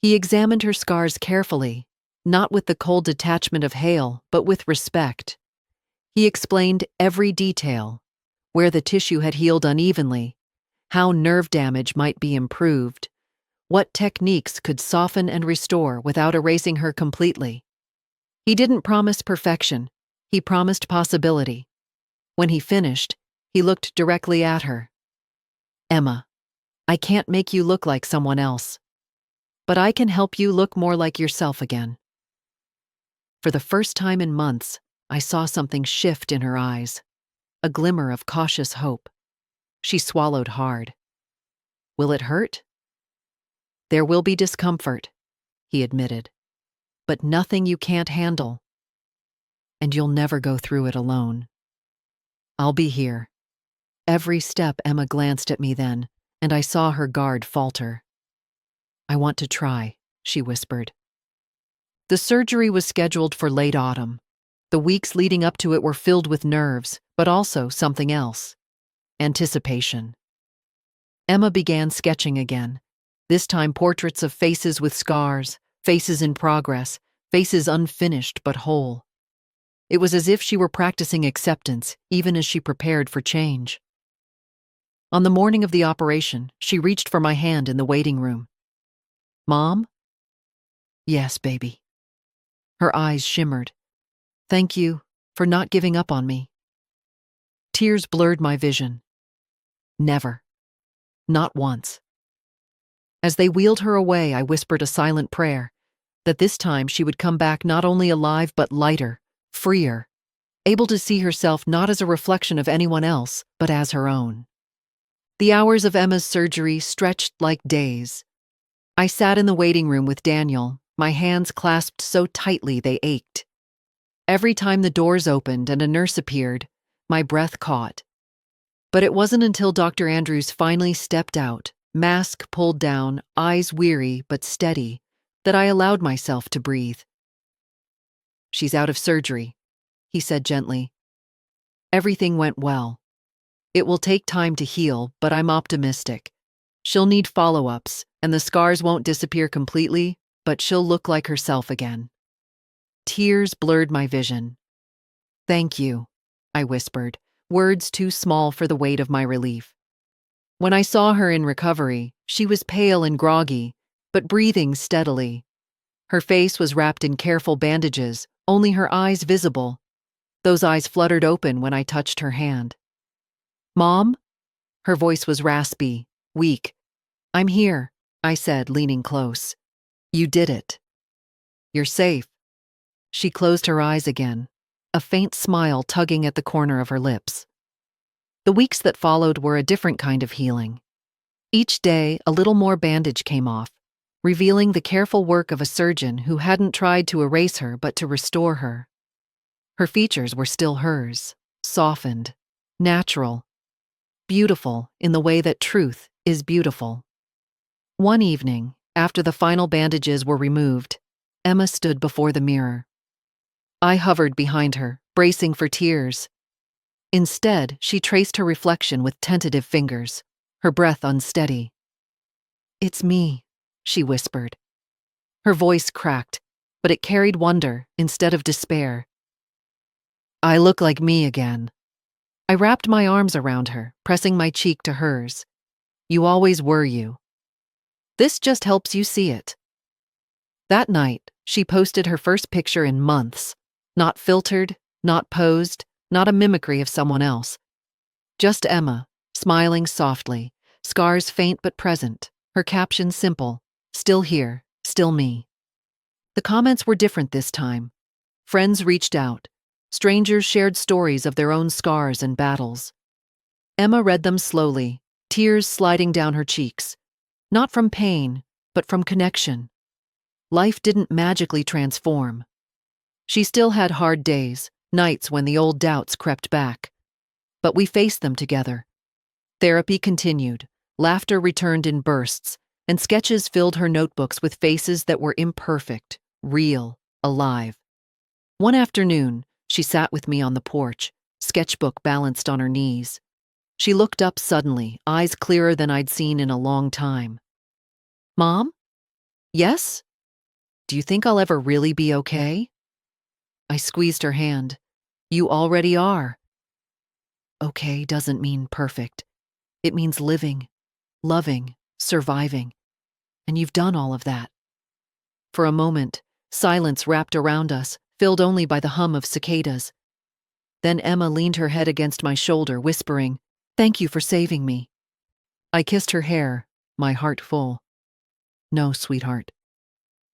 A: He examined her scars carefully, not with the cold detachment of hail, but with respect. He explained every detail, where the tissue had healed unevenly, how nerve damage might be improved, what techniques could soften and restore without erasing her completely. He didn't promise perfection, he promised possibility. When he finished, he looked directly at her. Emma, I can't make you look like someone else, but I can help you look more like yourself again. For the first time in months, I saw something shift in her eyes, a glimmer of cautious hope. She swallowed hard. Will it hurt? There will be discomfort, he admitted, but nothing you can't handle. And you'll never go through it alone. I'll be here. Every step. Emma glanced at me then, and I saw her guard falter. I want to try, she whispered. The surgery was scheduled for late autumn. The weeks leading up to it were filled with nerves, but also something else. Anticipation. Emma began sketching again, this time portraits of faces with scars, faces in progress, faces unfinished but whole. It was as if she were practicing acceptance, even as she prepared for change. On the morning of the operation, she reached for my hand in the waiting room. Mom? Yes, baby. Her eyes shimmered. Thank you for not giving up on me. Tears blurred my vision. Never. Not once. As they wheeled her away, I whispered a silent prayer, that this time she would come back not only alive but lighter, freer, able to see herself not as a reflection of anyone else, but as her own. The hours of Emma's surgery stretched like days. I sat in the waiting room with Daniel, my hands clasped so tightly they ached. Every time the doors opened and a nurse appeared, my breath caught. But it wasn't until Dr. Andrews finally stepped out, mask pulled down, eyes weary but steady, that I allowed myself to breathe. She's out of surgery, he said gently. Everything went well. It will take time to heal, but I'm optimistic. She'll need follow-ups, and the scars won't disappear completely, but she'll look like herself again. Tears blurred my vision. Thank you, I whispered, words too small for the weight of my relief. When I saw her in recovery, she was pale and groggy, but breathing steadily. Her face was wrapped in careful bandages, only her eyes visible. Those eyes fluttered open when I touched her hand. Mom? Her voice was raspy, weak. I'm here, I said, leaning close. You did it. You're safe. She closed her eyes again, a faint smile tugging at the corner of her lips. The weeks that followed were a different kind of healing. Each day, a little more bandage came off, revealing the careful work of a surgeon who hadn't tried to erase her but to restore her. Her features were still hers, softened, natural, beautiful in the way that truth is beautiful. One evening, after the final bandages were removed, Emma stood before the mirror. I hovered behind her, bracing for tears. Instead, she traced her reflection with tentative fingers, her breath unsteady. It's me, she whispered. Her voice cracked, but it carried wonder instead of despair. I look like me again. I wrapped my arms around her, pressing my cheek to hers. You always were you. This just helps you see it. That night, she posted her first picture in months, not filtered, not posed, not a mimicry of someone else. Just Emma, smiling softly, scars faint but present, her caption simple, still here, still me. The comments were different this time. Friends reached out. Strangers shared stories of their own scars and battles. Emma read them slowly, tears sliding down her cheeks. Not from pain, but from connection. Life didn't magically transform. She still had hard days, nights when the old doubts crept back. But we faced them together. Therapy continued. Laughter returned in bursts, and sketches filled her notebooks with faces that were imperfect, real, alive. One afternoon, she sat with me on the porch, sketchbook balanced on her knees. She looked up suddenly, eyes clearer than I'd seen in a long time. "Mom? Yes? Do you think I'll ever really be okay?" I squeezed her hand. "You already are." Okay doesn't mean perfect. It means living, loving, surviving. And you've done all of that. For a moment, silence wrapped around us, filled only by the hum of cicadas. Then Emma leaned her head against my shoulder, whispering, "Thank you for saving me." I kissed her hair, my heart full. "No, sweetheart.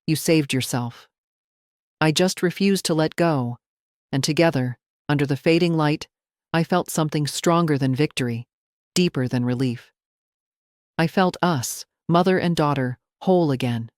A: You saved yourself." I just refused to let go, and together, under the fading light, I felt something stronger than victory, deeper than relief. I felt us, mother and daughter, whole again,